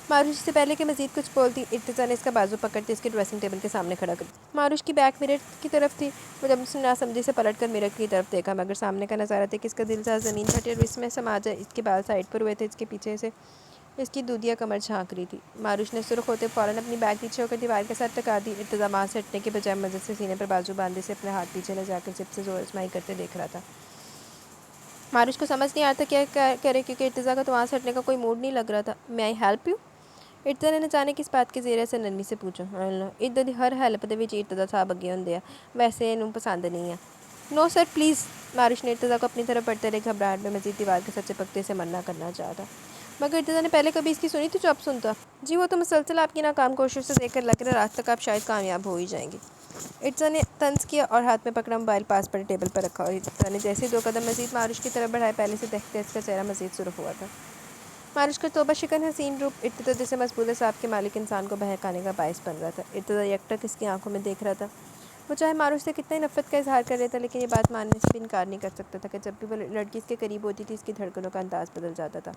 ماروش سے پہلے کہ مزید کچھ بولتی ارتضیٰ نے اس کا بازو پکڑتے اس کے ڈریسنگ ٹیبل کے سامنے کھڑا کر دیا۔ ماروش کی بیک مرر کی طرف تھی، وہ جب اس نے ناسمجھی سے پلٹ کر مرر کی طرف دیکھا، مگر سامنے کا نظارہ تھا کہ اس کا دل جہاں زمین پھٹی اور اس میں سما جائے، اس کے بال سائڈ پر ہوئے تھے، اس کے پیچھے سے اس کی دودھیا کمر جھانک رہی تھی۔ ماروش نے سرخ ہوتے فوراً اپنی بیک پیچھے ہو کر دیوار کے ساتھ ٹکا دی۔ ارتضیٰ وہاں سے ہٹنے کے بجائے مدد سے سینے پر بازو باندھے سے اپنے ہاتھ پیچھے لے جا کر زپ سے زور آزمائی کرتے دیکھ رہا تھا۔ ماروش کو سمجھ نہیں آتا کیا کرے، کیونکہ ارتضیٰ کا تو وہاں سے ہٹنے کا کوئی موڈ نہیں لگ رہا تھا۔ میں آئی ہیلپ یو؟ ارتضیٰ نے نہ جانے کس بات کے زیر سے نرمی سے پوچھا۔ ادھر دی ہر ہیلپ دے وچ ارتضیٰ صاحب اگے ہوندے آ، ویسے انہوں پسند نہیں ہے۔ نو سر پلیز۔ ماروش نے ارتضیٰ کو اپنی طرف بڑھتے رہے گھبراہٹ میں مزید دیوار کے ساتھ چپکتے سے منع کرنا چاہتا، مگر ارتضیٰ نے پہلے کبھی اس کی سنی تھی جو اب سنتا؟ جی وہ تو مسلسل آپ کی ناکام کوشش سے دیکھ کر لگ رہا رات تک آپ شاید کامیاب ہو ہی جائیں گے۔ ارتضیٰ نے طنز کیا اور ہاتھ میں پکڑا موبائل پاس پر ٹیبل پر رکھا، اور ارتضیٰ نے جیسے 2 قدم مزید ماروش کی طرف بڑھائے پہلے سے دیکھتے اس کا چہرہ مزید سرخ ہوا تھا۔ ماروش کا توبہ شکن حسین روپ ارتضیٰ جیسے مقبول صاحب کے مالک انسان کو بہکانے کا باعث بن رہا تھا۔ ارتضیٰ یکٹک اس کی آنکھوں میں دیکھ رہا تھا، وہ چاہے ماروش سے کتنا ہی نفرت کا اظہار کر رہا تھا، لیکن یہ بات ماننے سے بھی انکار نہیں کر سکتا تھا کہ جب بھی وہ لڑکی اس کے قریب ہوتی تھی اس کی دھڑکنوں کا انداز بدل جاتا تھا۔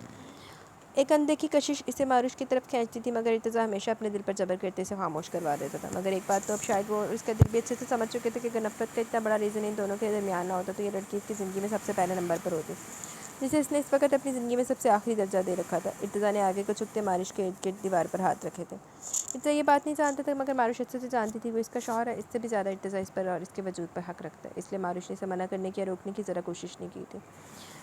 ایک اندیکھی کشش اسے ماروش کی طرف کھینچتی تھی، مگر ارتضیٰ ہمیشہ اپنے دل پر جبر کرتے اسے خاموش کروا دیتا تھا۔ مگر ایک بات تو اب شاید وہ اس کا دل بھی اچھے سے سمجھ چکے تھے کہ اگر نفرت کا اتنا بڑا ریزن ان دونوں کے درمیان نہ ہوتا تو یہ لڑکی اس کی زندگی میں سب سے پہلے نمبر پر ہوتی۔ جسے اس نے اس وقت اپنی زندگی میں سب سے آخری درجہ دے رکھا تھا۔ ارتضیٰ نے آگے کو جھکتے مارش کے ارد گرد دیوار پر ہاتھ رکھے تھے۔ ارتضیٰ یہ بات نہیں جانتا تھا مگر مارش اچھے سے جانتی تھی وہ اس کا شوہر ہے، اس سے بھی زیادہ ارتضیٰ اس پر اور اس کے وجود پر حق رکھتا ہے، اس لیے مارش نے اسے منع کرنے کی یا روکنے کی ذرا کوشش نہیں کی تھی۔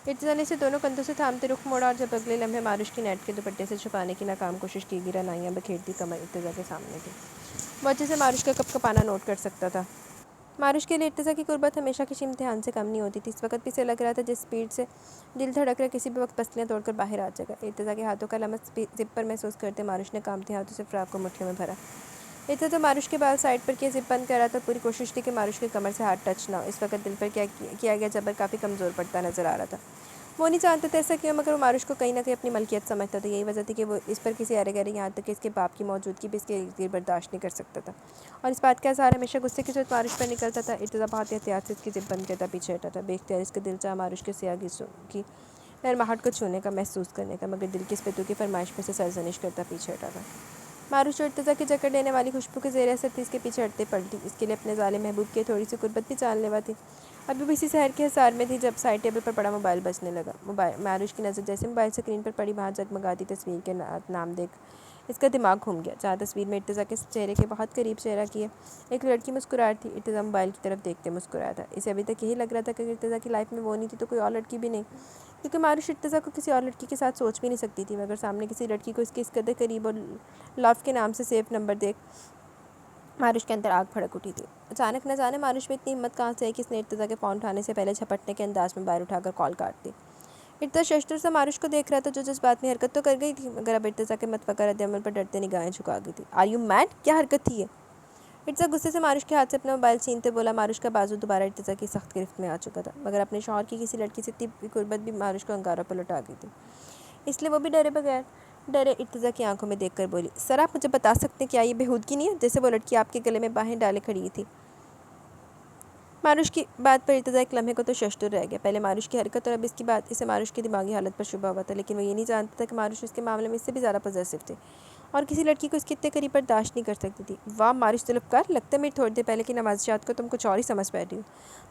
ارتضیٰ نے اسے دونوں کندھوں سے تھامتے رخ موڑا اور جب اگلے لمحے مارش کی نیٹ کے دوپٹے سے چھپانے کی ناکام کوشش کی، گرانائیاں بکھیرتی کمر ارتضیٰ کے سامنے تھی۔ وہ اچھے سے مارش کا کپ کپانا نوٹ کر سکتا تھا۔ مارش کے لیے ارتضیٰ کی قربت ہمیشہ کسی امتحان سے کم نہیں ہوتی تھی۔ اس وقت بھی اسے لگ رہا تھا جس سپیڈ سے دل دھڑک رہا کسی بھی وقت پسلیاں توڑ کر باہر آ جائے گا۔ ارتضیٰ کے ہاتھوں کا لمس زپ پر محسوس کرتے مارش نے کانپتے ہاتھوں سے فراق کو مٹھیوں میں بھرا۔ ارتضیٰ تو مارش کے بال سائڈ پر کیے زپ بند کر رہا تھا، پوری کوشش تھی کہ مارش کے کمر سے ہاتھ ٹچ نہ ہو۔ اس وقت دل پر کیا گیا جبر کافی کمزور پڑتا نظر آ رہا تھا۔ وہ نہیں جانتا تھا ایسا کیوں مگر وہ مارش کو کہیں نہ کہیں اپنی ملکیت سمجھتا تھا۔ یہی وجہ تھی کہ وہ اس پر کسی ارے گرے یہاں تک کہ اس کے باپ کی موجودگی بھی اس کے ارد گرد برداشت نہیں کر سکتا تھا، اور اس بات کا اظہار ہمیشہ غصے کے ساتھ مارش پر نکلتا تھا۔ ارتضیٰ بہت احتیاط سے اس کی زپ بند کرتا پیچھے ہٹا تھا، بے اختیار اس کا دل چاہا مارش کے سیاہ گیسوں کی نرماہٹ کو چھونے کا، محسوس کرنے کا، مگر دل کی اس پتو کی فرمائش پر سے سرزنش کرتا پیچھے ہٹا تھا۔ مارش جو ارتضیٰ کی جکڑ لینے والی خوشبو کے زیر اثر تھی اس کے پیچھے ہٹتے پلٹی، اس کے لیے اپنے ظالم محبوب کی تھوڑی سی قربت بھی جان لیوا تھی۔ ابھی بھی اسی سحر کے حصار میں تھی جب سائڈ ٹیبل پر پڑا موبائل بجنے لگا۔ مارش کی نظر جیسے موبائل اسکرین پر پڑی وہاں جگمگاتی تصویر کے نام دیکھ اس کا دماغ گھوم گیا، جہاں تصویر میں ارتضیٰ کے چہرے کے بہت قریب چہرہ کیے ایک لڑکی مسکرا رہی تھی۔ ارتضیٰ موبائل کی طرف دیکھتے مسکرایا تھا۔ اسے ابھی تک یہی لگ رہا تھا کہ ارتضیٰ کی لائف میں وہ نہیں تھی تو کوئی اور لڑکی بھی نہیں، کیونکہ مارش ارتضیٰ کو کسی اور لڑکی کے ساتھ سوچ بھی نہیں سکتی تھی، مگر سامنے کسی لڑکی کو اس کے اس قدر قریب اور لو کے نام سے سیف نمبر دیکھ مارش کے اندر آگ بھڑک اٹھی تھی۔ اچانک نہ جانے مارش میں اتنی ہمت کہاں سے ہے کہ اس نے ارتضیٰ کے فون اٹھانے سے پہلے جھپٹنے کے انداز میں موبائل اٹھا کر کال کاٹ دی۔ ارتضیٰ ششدر سے مارش کو دیکھ رہا تھا جو جذبات میں حرکت تو کر گئی تھی، مگر اب ارتضیٰ کے متفقہ رد عمل پر ڈرتے نگاہیں جھکا گئی تھی۔ Are you mad? کیا حرکت تھی یہ؟ ارتضیٰ غصے سے مارش کے ہاتھ سے اپنا موبائل چھینتے بولا۔ مارش کا بازو دوبارہ ارتضیٰ کی سخت گرفت میں آ چکا تھا، مگر اپنے شوہر کی کسی لڑکی سے اتنی قربت بھی مارش کو انگاروں پر لٹا گئی تھی، اس لیے وہ بھی ڈرے ارتضیٰ کی آنکھوں میں دیکھ کر بولی، سر آپ مجھے بتا سکتے ہیں کیا یہ بےہودگی نہیں ہے جیسے وہ لڑکی آپ کے گلے میں باہیں ڈالے کھڑی تھی؟ مارش کی بات پر ارتضیٰ ایک لمحے کو تو ششدر رہ گیا۔ پہلے مارش کی حرکت اور اب اس کی بات اسے مارش کی دماغی حالت پر شبہ ہوا تھا، لیکن وہ یہ نہیں جانتا تھا کہ مارش اس کے معاملے میں اس سے بھی زیادہ پوزیسو تھی اور کسی لڑکی کو اس کے اتنے قریب برداشت نہیں کر سکتی تھی۔ واہ مارش طلبکار، لگتا ہے میری تھوڑی دیر پہلے کی نمازیات کو تم کچھ اور ہی سمجھ بیٹھی ہو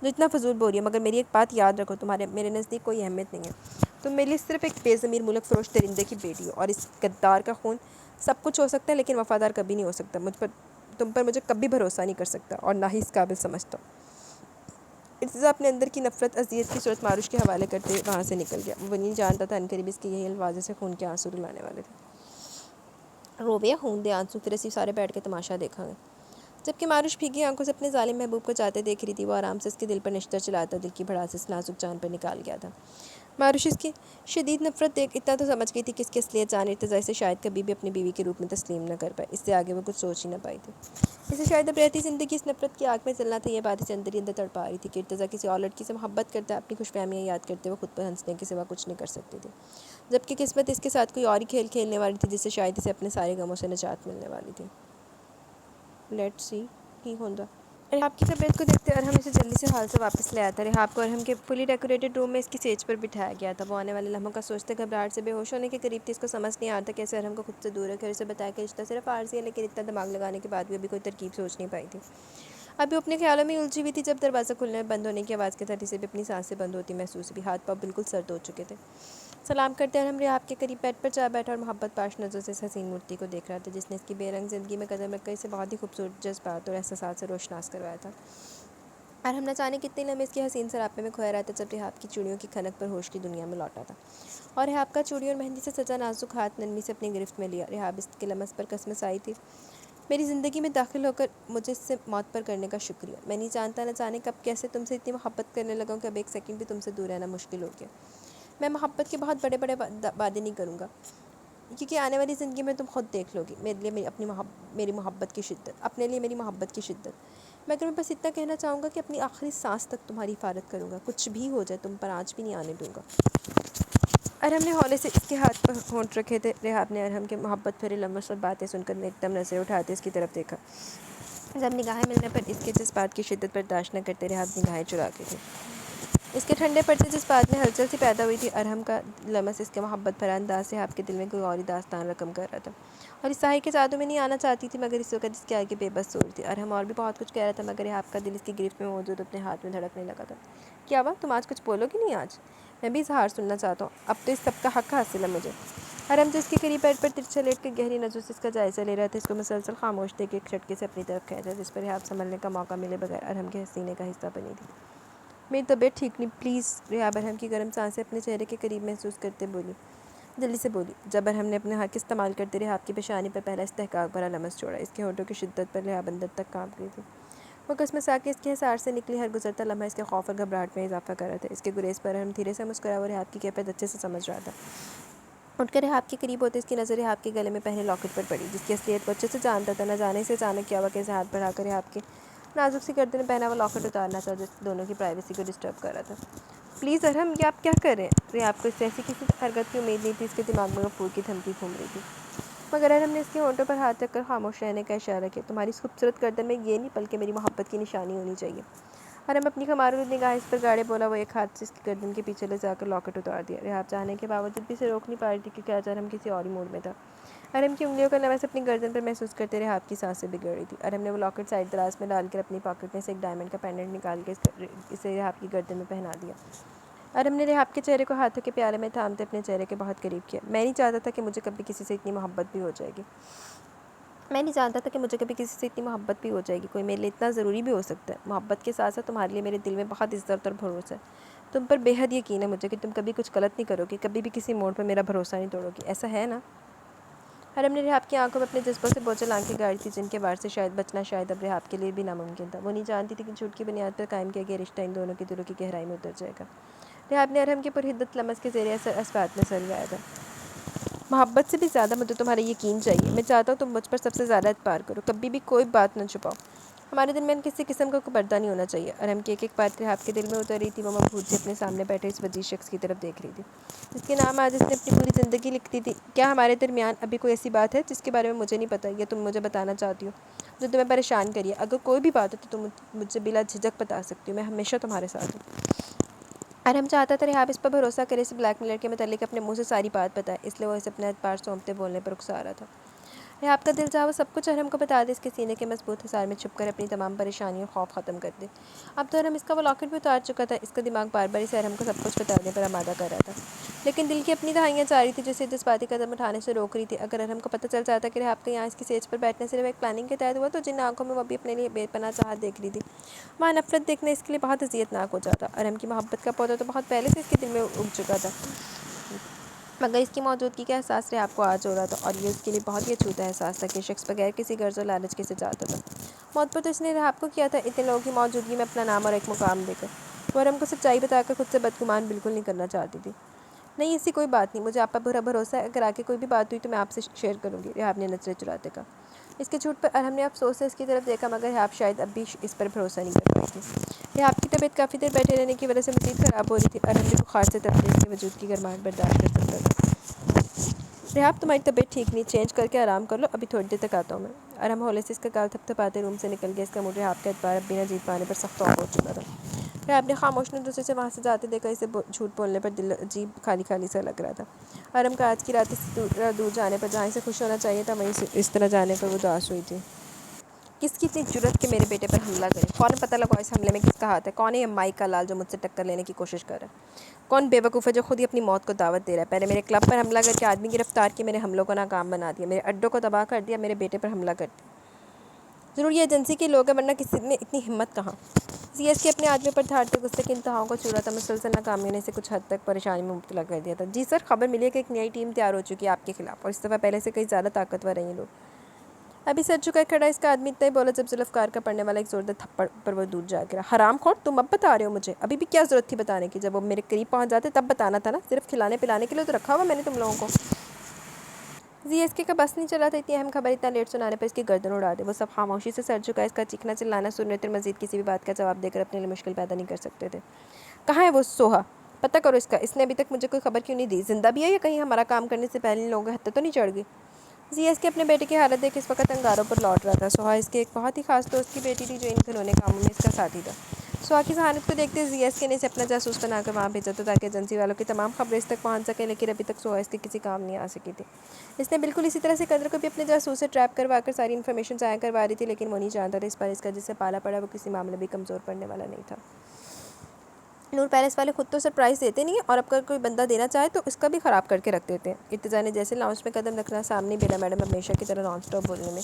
جو اتنا فضول بول رہی ہے، مگر میری ایک بات یاد رکھو، میرے نزدیک کوئی اہمیت نہیں ہے، تم میرے لیے صرف ایک بے ضمیر ملک فروش درندے کی بیٹی ہو، اور اس غدار کا خون سب کچھ ہو سکتا ہے لیکن وفادار کبھی نہیں ہو سکتا۔ تم پر مجھے کبھی بھروسہ نہیں کر سکتا اور نہ ہی اس قابل سمجھتا۔ ارتضیٰ اپنے اندر کی نفرت اذیت کی صورت مارش کے حوالے کرتے وہاں سے نکل گیا۔ وہ نہیں جانتا تھا عنقریب اس کے یہی الفاظ سے خون کے آنسو رلانے والے تھے۔ رووے خون دے آنسو، پھر اسی سارے بیٹھ کے تماشا دیکھا گے۔ جبکہ مارش بھیگی آنکھوں سے اپنے ظالم محبوب کو جاتے دیکھ رہی تھی، وہ آرام سے اس کے دل پر نشتر چلاتا دل کی بھڑاس اس نازک جان پر نکال گیا تھا۔ مارش اس کی شدید نفرت دیکھ اتنا تو سمجھ گئی تھی کہ اس کی اصلیت جان ارتضیٰ اسے شاید کبھی بھی اپنی بیوی کے روپ میں تسلیم نہ کر پائے، اس سے آگے وہ کچھ سوچ ہی نہ پائی تھی۔ اسے شاید اب رہتی زندگی اس نفرت کی آگ میں جلنا تھا، یہ بات اسے اندر ہی اندر تڑپا رہی تھی کہ ارتضیٰ کسی اور لڑکی سے محبت کرتا ہے، اپنی خوش فہمیاں یاد کرتے وہ خود پر ہنسنے کے سوا کچھ نہیں کر سکتی تھی، جبکہ قسمت اس کے ساتھ کوئی اور ہی کھیل کھیلنے والی تھی جس سے شاید اسے اپنے سارے غموں سے نجات ملنے والی تھی۔ لیٹس سی کی ہوندہ ریحاب کی طبیعت کو دیکھتے ارحم اسے جلدی سے حال سے واپس لے آتا۔ ریحاب کو ارحم کے فلی ڈیکوریٹڈ روم میں اس کی سیج پر بٹھایا گیا تھا۔ وہ آنے والے لمحوں کا سوچتے گھبراہٹ سے بے ہوش ہونے کے قریب تھی۔ اس کو سمجھ نہیں آتا کیسے ارحم کو خود سے دور رکھے اور اسے بتایا کہ رشتہ صرف عارضی ہے، لیکن اتنا دماغ لگانے کے بعد بھی ابھی کوئی ترکیب سوچ نہیں پائی تھی۔ ابھی اپنے خیالوں میں الجھی ہوئی تھی جب دروازہ کھلنے میں بند ہونے کی آواز کے ساتھ اسے بھی اپنی سانسیں بند ہوتی محسوس ہوئی۔ ہاتھ پاؤں بالکل سرد ہو چکے تھے۔ سلام کرتے ارحم ریحاب کے قریب بیڈ پر جا بیٹھا اور محبت پاش نظروں سے اس حسین مورتی کو دیکھ رہا تھا جس نے اس کی بے رنگ زندگی میں قدم رکھ کر اسے بہت ہی خوبصورت جذبات اور احساسات سے روشناس کروایا تھا۔ ارحم نہ جانے کتنے لمحے اس کے حسین سراپے میں کھویا رہا تھا جب ریحاب کی چوڑیوں کی کھنک پر ہوش کی دنیا میں لوٹا تھا اور ریحاب کا چوڑی اور مہندی سے سجا نازک ہاتھ نرمی سے اپنی گرفت میں لیا۔ ریحاب اس کے لمس پر قسمس آئی تھی، میری زندگی میں داخل ہو کر مجھے اس سے موت پر کرنے کا شکریہ۔ میں نہیں جانتا نہ جانے کب کیسے تم سے اتنی محبت کرنے لگا ہوں کہ اب ایک سیکنڈ بھی تم سے دور رہنا مشکل ہو گیا۔ میں محبت کے بہت بڑے وعدے نہیں کروں گا، کیونکہ آنے والی زندگی میں تم خود دیکھ لو گی میرے لیے میری محبت کی شدت، اپنے لیے میری محبت کی شدت۔ مگر میں بس اتنا کہنا چاہوں گا کہ اپنی آخری سانس تک تمہاری حفاظت کروں گا، کچھ بھی ہو جائے تم پر آنچ بھی نہیں آنے دوں گا۔ ارحم نے ہولے سے اس کے ہاتھ پر ہونٹ رکھے تھے۔ ریحاب نے ارحم کے محبت بھرے لمس اور باتیں سن کر ایک دم نظریں اٹھاتے اس کی طرف دیکھا۔ جب نگاہیں ملنے پر اس کے جذبات کی شدت برداشت نہ کرتے ریحاب نگاہیں چرا کے تھی۔ اس کے ٹھنڈے پڑتے جذبات میں ہلچل سی پیدا ہوئی تھی۔ ارحم کا لمس اس کے محبت بھرا انداز ریحاب کے دل میں کوئی اور ہی داستان رقم کر رہا تھا اور اس ساحل کے جادو میں نہیں آنا چاہتی تھی، مگر اس وقت اس کے آگے بے بس زور تھی۔ ارحم اور بھی بہت کچھ کہہ رہا تھا مگر ریحاب کا دل اس کی گرفت میں موجود اپنے ہاتھ میں دھڑکنے لگا تھا۔ کیا ہوا؟ تم آج کچھ بولو گی نہیں آج؟ میں بھی اظہار سننا چاہتا ہوں، اب تو اس سب کا حق حاصل ہے مجھے۔ ارم جو اس کے قریب بیڈ پر ترچھا لیٹ کے گہری نظروں سے اس کا جائزہ لے رہا تھا، اس کو مسلسل خاموش دیکھ کے ایک جھٹکے سے اپنی طرف کھینچا جس پر ریحاب سنبھلنے کا موقع ملے بغیر ارم کے سینے کا حصہ بنی تھی۔ میری طبیعت ٹھیک نہیں، پلیز، ریحاب ارم کی گرم سانسیں اپنے چہرے کے قریب محسوس کرتے بولی، جلدی سے بولی۔ جب ارم نے اپنے حق استعمال کرتے ریحاب کی پیشانی پر پہلا استحقاق بھرا لمس چھوڑا، اس کے ہونٹوں کی شدت پر ریحاب اندر تک کانپ گئی تھی۔ وہ کسمسا کے اس کے حصار سے نکلی ہر گزرتا لمحہ اس کے خوف اور گھبراہٹ میں اضافہ کر رہا تھا۔ اس کے گریز پر ارم دھیرے سے مسکرایا، وہ ریحاب کی کیفیت اچھے سے سمجھ رہا تھا۔ اٹھ کر ریحاب کے قریب ہوتے اس کی نظر ریحاب کے گلے میں پہنے لاکٹ پر پڑی، جس کی اصلیت کو اچھے سے جانتا تھا۔ نہ جانے سے اچانک کیا ہوا کیسے ہاتھ بڑھا کر ریحاب کے نازک سی گردن میں پہنا ہوا لاکٹ اتارنا تھا، جو دونوں کی پرائیویسی کو ڈسٹرب کر رہا تھا۔ پلیز ارم، یہ آپ کیا کر رہے ہیں؟ ریحاب کو اس سے ایسی کسی حرکت کی امید نہیں تھی، اس کے دماغ میں غفور کی دھمکی گھوم رہی تھی، مگر ارم نے اس کے ہونٹوں پر ہاتھ رکھ کر خاموش رہنے کا اشارہ کیا۔ تمہاری اس خوبصورت گردن میں یہ نہیں بلکہ میری محبت کی نشانی ہونی چاہیے۔ ارم اپنی خماروں نگاہ اس پر گاڑے بولا، وہ ایک ہاتھ سے اس کی گردن کے پیچھے لے جا کر لاکٹ اتار دیا۔ ریحاب چاہنے کے باوجود بھی اسے روک نہیں پا رہی تھی کیونکہ آج ارم کسی اور ہی موڈ میں تھا۔ ارم کی انگلیوں کا لمس اپنی گردن پر محسوس کرتے ریحاب کی سانسیں بگڑ رہی تھی۔ ارم نے وہ لاکٹ سائڈ دراز میں ڈال کر اپنی پاکٹ میں سے ایک ڈائمنڈ کا پینڈنٹ نکال کے اسے ریحاب کی گردن میں پہنا دیا۔ ارم نے ریحاب کے چہرے کو ہاتھوں کے پیالے میں تھامتے اپنے چہرے کے بہت قریب کیا۔ میں نہیں چاہتا تھا کہ مجھے کبھی کسی سے اتنی محبت بھی ہو جائے گی۔ کوئی میرے لیے اتنا ضروری بھی ہو سکتا ہے۔ محبت کے ساتھ ساتھ تمہارے لیے میرے دل میں بہت عزت اور بھروسہ ہے۔ تم پر بے حد یقین ہے مجھے کہ تم کبھی کچھ غلط نہیں کرو گی، کبھی بھی کسی موڑ پر میرا بھروسہ نہیں توڑو گی، ایسا ہے نا؟ ارم نے ریحاب کی آنکھوں میں اپنے جذبوں سے بوجھل آنکھیں گاڑی تھی، جن کے وار سے شاید بچنا شاید اب ریحاب کے لیے بھی ناممکن تھا۔ وہ نہیں جانتی تھی کہ جھوٹ کی بنیاد پر قائم کیا گیا رشتہ ان دونوں کے دلوں کی گہرائی میں اتر جائے گا۔ ریحاب نے ارم کے پرحدت لمس کے زیر اثر اسبات میں سر ہلایا تھا۔ محبت سے بھی زیادہ مجھے تمہارا یقین چاہیے۔ میں چاہتا ہوں تم مجھ پر سب سے زیادہ اعتبار کرو، کبھی بھی کوئی بات نہ چھپاؤ۔ ہمارے درمیان کسی قسم کا کوئی پردہ نہیں ہونا چاہیے۔ ارم کی ایک ایک بات ریحاب کے دل میں اتر رہی تھی۔ وہ مبہوت سے اپنے سامنے بیٹھے اس وجیز شخص کی طرف دیکھ رہی تھی، جس کے نام آج اس نے اپنی پوری زندگی لکھ دی تھی۔ کیا ہمارے درمیان ابھی کوئی ایسی بات ہے جس کے بارے میں مجھے نہیں پتہ یا تم مجھے بتانا چاہتی ہو، جو تمہیں پریشان کریے؟ اگر کوئی بھی بات ہو تو تم مجھ سے بلا جھجک بتا سکتی ہو، میں ہمیشہ تمہارے ساتھ ہوں۔ ارم چاہتا تھا ریحاب اس پر بھروسہ کرے، اسے بلیک میلر کے متعلق اپنے منہ سے ساری بات بتائے، اس لیے وہ اسے اپنا اعتبار سونپتے بولنے پر اکسا رہا تھا۔ ریحاب کا دل چاہا وہ سب کچھ ارم کو بتا دے، اس کے سینے کے مضبوط حصار میں چھپ کر اپنی تمام پریشانی اور خوف ختم کر دے۔ اب تو ارم اس کا وہ لاکٹ بھی اتار چکا تھا، اس کا دماغ بار بار اسے ارم کو سب کچھ بتانے پر آمادہ کر رہا تھا، لیکن دل کی اپنی دہائیاں جاری تھی جو اسے جذباتی قدم اٹھانے سے روک رہی تھی۔ اگر ارم کو پتہ چل جاتا کہ ریحاب کا یہاں اس کی سیج پر بیٹھنا صرف ایک پلاننگ کے تحت ہوا تو جن آنکھوں میں وہ ابھی اپنے لیے بے پناہ چاہت دیکھ رہی تھی، وہاں نفرت دیکھنا اس کے لیے بہت اذیت ناک ہو جاتا۔ ارم کی محبت کا پودا تو بہت پہلے سے اس کے دل میں اگ چکا تھا، مگر اس کی موجودگی کا احساس ریحاب کو آج ہو رہا تھا، اور یہ اس کے لیے بہت ہی اچھوتا احساس تھا کہ شخص بغیر کسی غرض و لالچ کے اسے چاہتا تھا۔ موت پر تو اس نے ریحاب کو کیا تھا، اتنے لوگوں کی موجودگی میں اپنا نام اور ایک مقام دے کر۔ وہ ارم کو سچائی بتا کر خود سے بدگمان بالکل نہیں کرنا چاہتی تھی۔ نہیں، ایسی کوئی بات نہیں، مجھے آپ پر برا بھروسہ ہے، اگر آگے کوئی بھی بات ہوئی تو میں آپ سے شیئر کروں گی، ریحاب نے نظریں چراتے کہا۔ اس کے جھوٹ پر ارم نے افسوس سے اس کی طرف دیکھا، مگر ریحاب شاید اب بھی اس پر بھروسہ نہیں کر پائی تھی۔ ریحاب کی طبیعت کافی دیر بیٹھے رہنے کی وجہ سے مزید خراب ہو رہی تھی۔ ارم بھی بخار سے تب اس کے وجود کی گرماہٹ برداشت کر سکتا تھا۔ ریحاب، تمہاری طبیعت ٹھیک نہیں، چینج کر کے آرام کر لو، ابھی تھوڑی دیر تک آتا ہوں میں۔ ارم ہولے سے اس کا گال تھپ تھپاتے روم سے نکل گیا، اس کا موڈ ریحاب کا اعتبار اب بھی نہ جیت پانے پر سخت آف ہو چکا تھا۔ ریحاب نے خاموش نظروں سے وہاں سے جاتے دیکھا، اسے جھوٹ بولنے پر دل عجیب خالی خالی سا لگ رہا تھا۔ ارم کا آج کی رات اس دور جانے پر جہاں اسے خوش ہونا چاہیے تھا، وہیں اس طرح جانے پر وہ اداس ہوئی تھی۔ کس کی اتنی جرأت کہ میرے بیٹے پر حملہ کرے؟ فوراً پتہ لگاؤ اس حملے میں کس کا ہاتھ ہے۔ کون ہے یہ مائک کا لال جو مجھ سے ٹکر لینے کی کوشش کر رہا ہے؟ کون بے وقوف ہے جو خود ہی اپنی موت کو دعوت دے رہا ہے؟ پہلے میرے کلب پر حملہ کر کے آدمی گرفتار کیے، میرے حملوں کو ناکام بنا دیا، میرے اڈوں کو تباہ کر دیا، میرے بیٹے پر حملہ کر دیا۔ ضرور یہ ایجنسی کے لوگ ہیں، ورنہ کسی میں اتنی ہمت کہاں؟ سی ایس کے اپنے آدمی پر دھاڑتے غصے کی انتہاؤں کو چھو رہا تھا۔ مسلسل ناکامیوں نے اسے کچھ حد تک پریشانی میں مبتلا کر دیا تھا۔ جی سر، خبر ملی ہے کہ ایک نئی ٹیم تیار ہو چکی ہے آپ کے خلاف، اور اس دفعہ پہلے سے کئی زیادہ طاقتور ہیں یہ لوگ۔ ابھی سر جھکائے کھڑا اس کا آدمی اتنا ہی بولا جب ذوالفقار کا پڑنے والا ایک زوردار تھپڑ پر وہ دور جا گرا۔ حرام خور، تم اب بتا رہے ہو مجھے؟ ابھی بھی کیا ضرورت تھی بتانے کی؟ جب وہ میرے قریب پہنچ جاتے تب بتانا تھا نا، صرف کھلانے پلانے کے لیے تو رکھا ہوا میں نے تم لوگوں کو۔ زی ایس کے کا بس نہیں چلا تھا اتنی اہم خبر اتنا لیٹ سنانے پر اس کی گردن اڑا دے۔ وہ سب خاموشی سے سر جھکائے اس کا چیخنا چلانا سن رہے تھے، مزید کسی بھی بات کا جواب دے کر اپنے لیے مشکل پیدا نہیں کر سکتے تھے۔ کہاں ہے وہ سوہا؟ پتہ کرو اس کا، اس نے ابھی تک مجھے کوئی خبر کیوں نہیں دی؟ زندہ بھی ہے یا کہیں ہمارا کام کرنے سے پہلے ان لوگوں کے ہتھے تو نہیں چڑھ گئی؟ زی ایس کے اپنے بیٹے کی حالت دیکھ اس وقت انگاروں پر لوٹ رہا تھا۔ سوہا اس کے ایک بہت ہی خاص دوست کی بیٹی تھی جو ان گھنونے کاموں میں اس کا ساتھی تھا۔ سوہا کی ذہانت کو دیکھتے زی ایس کے نے اسے اپنا جاسوس بنا کر وہاں بھیجا تھا تاکہ ایجنسی والوں کی تمام خبریں اس تک پہنچ سکیں، لیکن ابھی تک سوہا اس کے کسی کام نہیں آ سکی تھی۔ اس نے بالکل اسی طرح سے قدر کو بھی اپنے جاسوس سے ٹریپ کروا کر ساری انفارمیشن ضائع کروا رہی تھی، لیکن وہ نہیں جانتا تھا اس بار اس کا جس سے پالا پڑا وہ کسی معاملے بھی کمزور پڑنے والا نہیں تھا۔ نور پیلس والے خود تو سرپرائز دیتے نہیں ہیں، اور اب اگر کوئی بندہ دینا چاہے تو اس کا بھی خراب کر کے رکھ دیتے ہیں۔ ارتضیٰ نے جیسے لاؤنج میں قدم رکھنا، سامنے بیلا میڈم ہمیشہ کی طرح نان اسٹاپ بولنے میں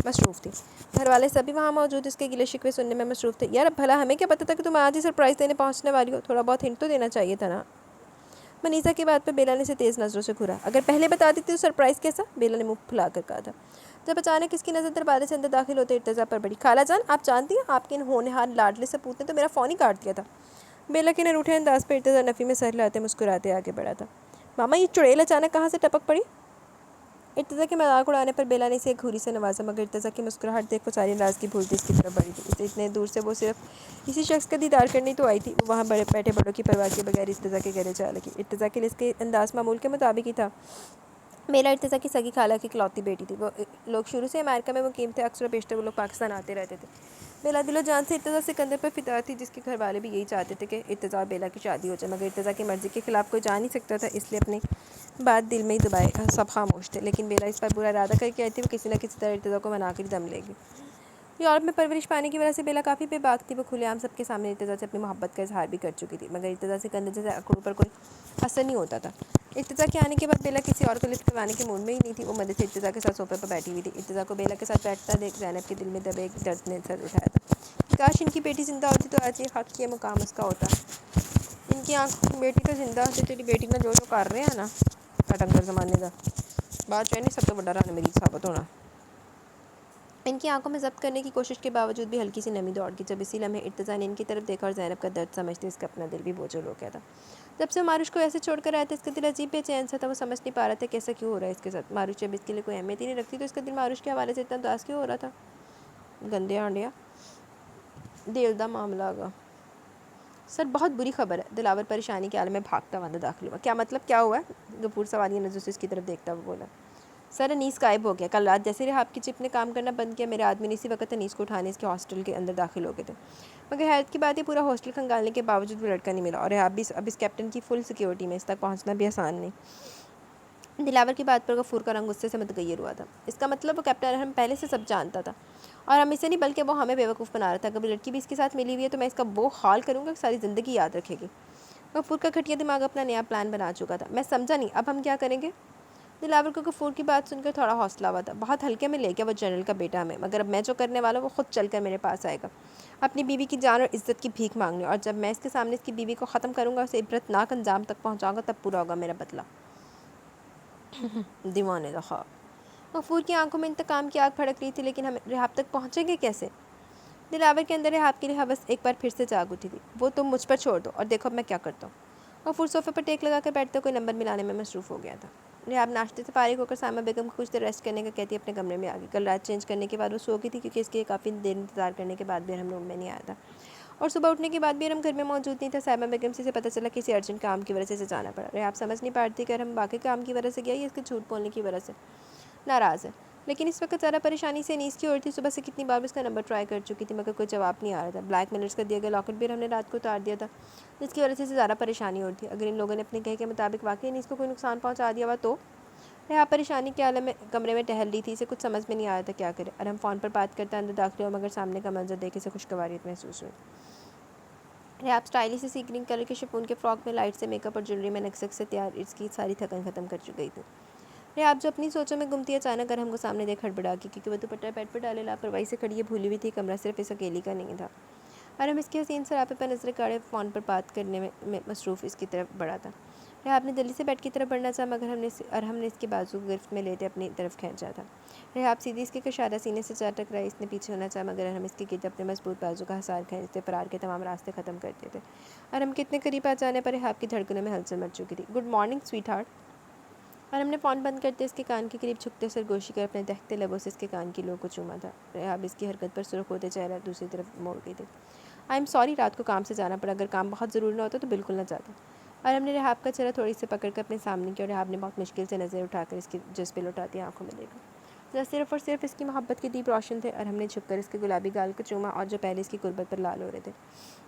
مصروف تھی۔ گھر والے سبھی وہاں موجود اس کے گلے شکوے سننے میں مصروف تھے۔ یار اب بھلا ہمیں کیا پتہ تھا کہ تم آج ہی سرپرائز دینے پہنچنے والی ہو، تھوڑا بہت ہنٹ تو دینا چاہیے تھا نا۔ منیزہ کی بات پہ بیلا نے اسے تیز نظروں سے گھورا۔ اگر پہلے بتا دیتی تو سرپرائز کیسا؟ بیلا نے منہ پھلا کر کہا تھا۔ جب اچانک اس کی نظر دروازے سے اندر داخل ہوتے ارتضیٰ پر پڑی۔ خالہ جان، آپ جانتی ہیں آپ کے ان ہونہار لاڈلے سپوت نے تو میرا فون ہی کاٹ دیا تھا۔ بیلا کے نروٹھے انداز پہ ارتضیٰ نفی میں سر ہلاتے مسکراتے آگے بڑھا تھا۔ ماما یہ چڑیل اچانک کہاں سے ٹپک پڑی؟ ارتضیٰ کے مذاق اڑانے پر بیلا نے اسے ایک گھوری سے نوازا، مگر ارتضیٰ کی مسکراہٹ دیکھ وہ ساری ناراضگی بھولتی اس کی طرف بڑھی تھی۔ اسے اتنے دور سے وہ صرف اسی شخص کا دیدار کرنے تو آئی تھی۔ وہ وہاں بیٹھے بڑوں کی پرواہ کیے بغیر ارتضیٰ کے گلے جا لگی۔ ارتضیٰ کے لیے اس کے انداز معمول کے مطابق ہی تھا۔ بیلا ارتضیٰ کی سگی خالہ کی اکلوتی بیٹی تھی۔ وہ لوگ شروع سے امریکہ میں مقیم تھے، اکثر و بیشتر وہ لوگ پاکستان آتے رہتے تھے۔ بیلا دل و جان سے ارتضیٰ سکندر پر فدا تھی، جس کے گھر والے بھی یہی چاہتے تھے کہ ارتضیٰ اور بیلا کی شادی ہو جائے، مگر ارتضیٰ کی مرضی کے خلاف کوئی جا نہیں سکتا تھا، اس لیے اپنی بات دل میں ہی دبائے سب خاموش تھے۔ لیکن بیلا اس پر برا ارادہ کر کے آئی تھی، وہ کسی نہ کسی طرح ارتضیٰ کو منا کر دم لے گی۔ یورپ میں پرورش پانے کی وجہ سے بیلا کافی بے باک تھی۔ وہ کھلے عام سب کے سامنے ارتضیٰ سے اپنی محبت کا اظہار بھی کر چکی تھی، مگر ارتضیٰ سکندر جیسے اکڑوں پر کوئی اثر نہیں ہوتا تھا۔ ارتضیٰ کے آنے کے بعد بیلا کسی اور کو لفٹ کروانے کے موڈ میں ہی نہیں تھی۔ وہ مدد سے ارتضیٰ کے ساتھ صوفے پر بیٹھی ہوئی تھی۔ ارتضیٰ کو بیلا کے ساتھ بیٹھتا دیکھ زینب کے دل میں دبے ایک درد نے سر اٹھایا تھا۔ کاش ان کی بیٹی زندہ ہوتی تو آج یہ حق یہ مقام اس کا ہوتا۔ ان کی آنکھوں کی بیٹی تو زندہ ہوتی، تیری بیٹی نے جو کر رہے ہیں نا پٹنگر زمانے کا بات جو ہے نہیں، سب تو بڑا رانا مریض ثابت ہونا۔ ان کی آنکھوں میں ضبط کرنے کی کوشش کے باوجود بھی ہلکی سی نمی دوڑ گئی۔ جب اسی لمحے ارتضیٰ نے ان کی طرف دیکھا اور زینب کا درد سمجھتے اس کا اپنا دل بھی بوجھل ہو گیا تھا۔ جب سے ماروش کو ایسے چھوڑ کر آیا تھا، اس کا دل عجیب بے چین سا تھا۔ وہ سمجھ نہیں پا رہا تھا کہ ایسا کیوں ہو رہا ہے اس کے ساتھ۔ ماروش جب اس کے لیے کوئی اہمیت ہی نہیں رکھتی تو اس کا دل ماروش کے حوالے سے اتنا اداس کیوں ہو رہا تھا؟ گندے آنڈیا دل دا معاملہ آگا۔ سر بہت بری خبر ہے۔ دلاور پریشانی کے عالم میں بھاگتا ہوا داخل ہوا۔ کیا مطلب، کیا ہوا ہے؟ غفور سوالیہ نظروں سے اس کی طرف دیکھتا ہوا بولا۔ سر انیس غائب ہو گیا۔ کل رات جیسے رحاب کی چپ نے کام کرنا بند کیا، میرے آدمی نے اسی وقت انیس کو اٹھانے اس کے ہاسٹل کے اندر داخل ہو گئے تھے، مگر حیرت کی بات یہ پورا ہاسٹل کھنگالنے کے باوجود وہ لڑکا نہیں ملا، اور رحاب بھی اب اس کیپٹن کی فل سیکیورٹی میں، اس تک پہنچنا بھی آسان نہیں۔ دلاور کی بات پر غفور کا رنگ غصے سے متغیر ہوا تھا۔ اس کا مطلب وہ کیپٹن ارحم پہلے سے سب جانتا تھا، اور ہم اسے نہیں بلکہ وہ ہمیں بیوقوف بنا رہا تھا۔ اگر وہ لڑکی بھی اس کے ساتھ ملی ہوئی ہے تو میں اس کا وہ حال کروں گا کہ ساری زندگی یاد رکھے گی۔ غفور کا گھٹیا دماغ اپنا نیا پلان بنا چکا تھا۔ میں سمجھا نہیں، اب ہم کیا کریں گے؟ دلاور کو غفور کی بات سن کر تھوڑا حوصلہ ہوا تھا۔ بہت ہلکے میں لے گیا وہ جنرل کا بیٹا ہمیں، مگر اب میں جو کرنے والا ہوں وہ خود چل کر میرے پاس آئے گا، اپنی بیوی کی جان اور عزت کی بھیک مانگنے، اور جب میں اس کے سامنے اس کی بیوی کو ختم کروں گا، اسے عبرتناک انجام تک پہنچاؤں گا، تب پورا ہوگا میرا بدلہ۔ دیوانے دا خواب۔ غفور کی آنکھوں میں انتقام کی آگ بھڑک رہی تھی، لیکن ہم رحاب تک پہنچیں گے کیسے؟ دلاور کے اندر رحاب کے لیے ہوس ایک بار پھر سے جاگ اٹھی تھی۔ وہ تم مجھ پر چھوڑ دو اور دیکھو اب میں کیا کرتا ہوں۔ غفور صوفے پر ٹیک لگا کر بیٹھتے کوئی نمبر ملانے میں مصروف ہو گیا تھا۔ رحاب ناشتے سے فارغ ہو کر سائمہ بیگم کو کچھ دیر ریسٹ کرنے کا کہتی اپنے کمرے میں آ گئی۔ کل رات چینج کرنے کے بعد وہ سو گئی تھی، کیونکہ اس کے کافی دیر انتظار کرنے کے بعد بھی ارحم روم میں نہیں آیا تھا، اور صبح اٹھنے کے بعد بھی ارحم گھر میں موجود نہیں تھا۔ سائمہ بیگم سے پتہ چلا کہ کسی ارجنٹ کام کی وجہ سے اسے جانا پڑا۔ رحاب سمجھ نہیں پا رہی تھی کہ ارحم واقعی کام کی وجہ سے گیا یا اس کے جھوٹ بولنے کی وجہ سے ناراض ہے، لیکن اس وقت زیادہ پریشانی سے انیس کی ہو رہی تھی۔ صبح سے کتنی بار اس کا نمبر ٹرائی کر چکی تھی، مگر کوئی جواب نہیں آ رہا تھا۔ بلیک میلرز کا دیا گیا لاکٹ بھی ہم نے رات کو اتار دیا تھا، جس کی وجہ سے اسے زیادہ پریشانی ہو رہی تھی۔ اگر ان لوگوں نے اپنے کہے کے مطابق واقعی انیس کو کوئی نقصان پہنچا دیا ہوا تو؟ رحاب پریشانی کے عالم میں کمرے میں ٹہل رہی تھی، اسے کچھ سمجھ میں نہیں آ رہا تھا کیا کرے۔ ارحم فون پر بات کرتا اندر داخل ہوا، مگر سامنے کا منظر دیکھ اسے خوشگواریت محسوس ہوئی۔ رحاب اسٹائلش سے سی گرین کلر کے شفون کے فراک میں لائٹ سے میک اپ اور جویلری میں نقصق سے تیار اس کی ساری تھکن ختم کر چکی تھی۔ رحاب جو اپنی سوچوں میں گم تھی، اچانک ارحم کو سامنے دیکھ ہڑبڑا گئی، کیونکہ وہ دوپٹہ بیڈ پر ڈالے لاپرواہی سے کھڑی یہ بھولی ہوئی تھی کمرہ صرف اس اکیلی کا نہیں تھا۔ ارحم اس کے حسین سراپے پر نظریں گاڑے فون پر بات کرنے میں مصروف اس کی طرف بڑھا تھا۔ رحاب نے جلدی سے بیڈ کی طرف بڑھنا چاہا، مگر ارحم نے اس کے بازو کو گرفت میں لیتے اپنی طرف کھینچا تھا۔ رحاب سیدھی اس کے کشادہ سینے سے جا ٹکرائی، اس نے پیچھے ہونا چاہا، مگر ارحم اس کے گرد اپنے مضبوط بازو کا حصار کھینچتے فرار کے تمام راستے ختم کرتے تھے۔ ارحم کے اتنے قریب آ جانے پر رحاب کی دھڑکنوں میں ہلچل مچ چکی تھی۔ Good morning sweet heart. Arham نے فون بند کرتے اس کے کان کے قریب جھکتے سرگوشی کر اپنے دہتے لبوں سے اس کے کان کی لو کو چوما تھا۔ رحاب اس کی حرکت پر سرخ ہوتے چہرہ دوسری طرف موڑ گئی تھی۔ آئی ایم سوری، رات کو کام سے جانا پڑا، اگر کام بہت ضروری نہ ہوتا تو بالکل نہ جاتا۔ ارحم نے رحاب کا چہرہ تھوڑی سے پکڑ کر اپنے سامنے کیا، اور رحاب نے بہت مشکل سے نظر اٹھا کر اس کی جذبے لوٹاتی آنکھوں میں دیکھا، جو صرف اور صرف اس کی محبت کے دیپ روشن تھے۔ ارحم نے جھک کر اس کے گلابی گال کو چوما، اور جو پہلے اس کی قربت پر لال ہو رہے تھے۔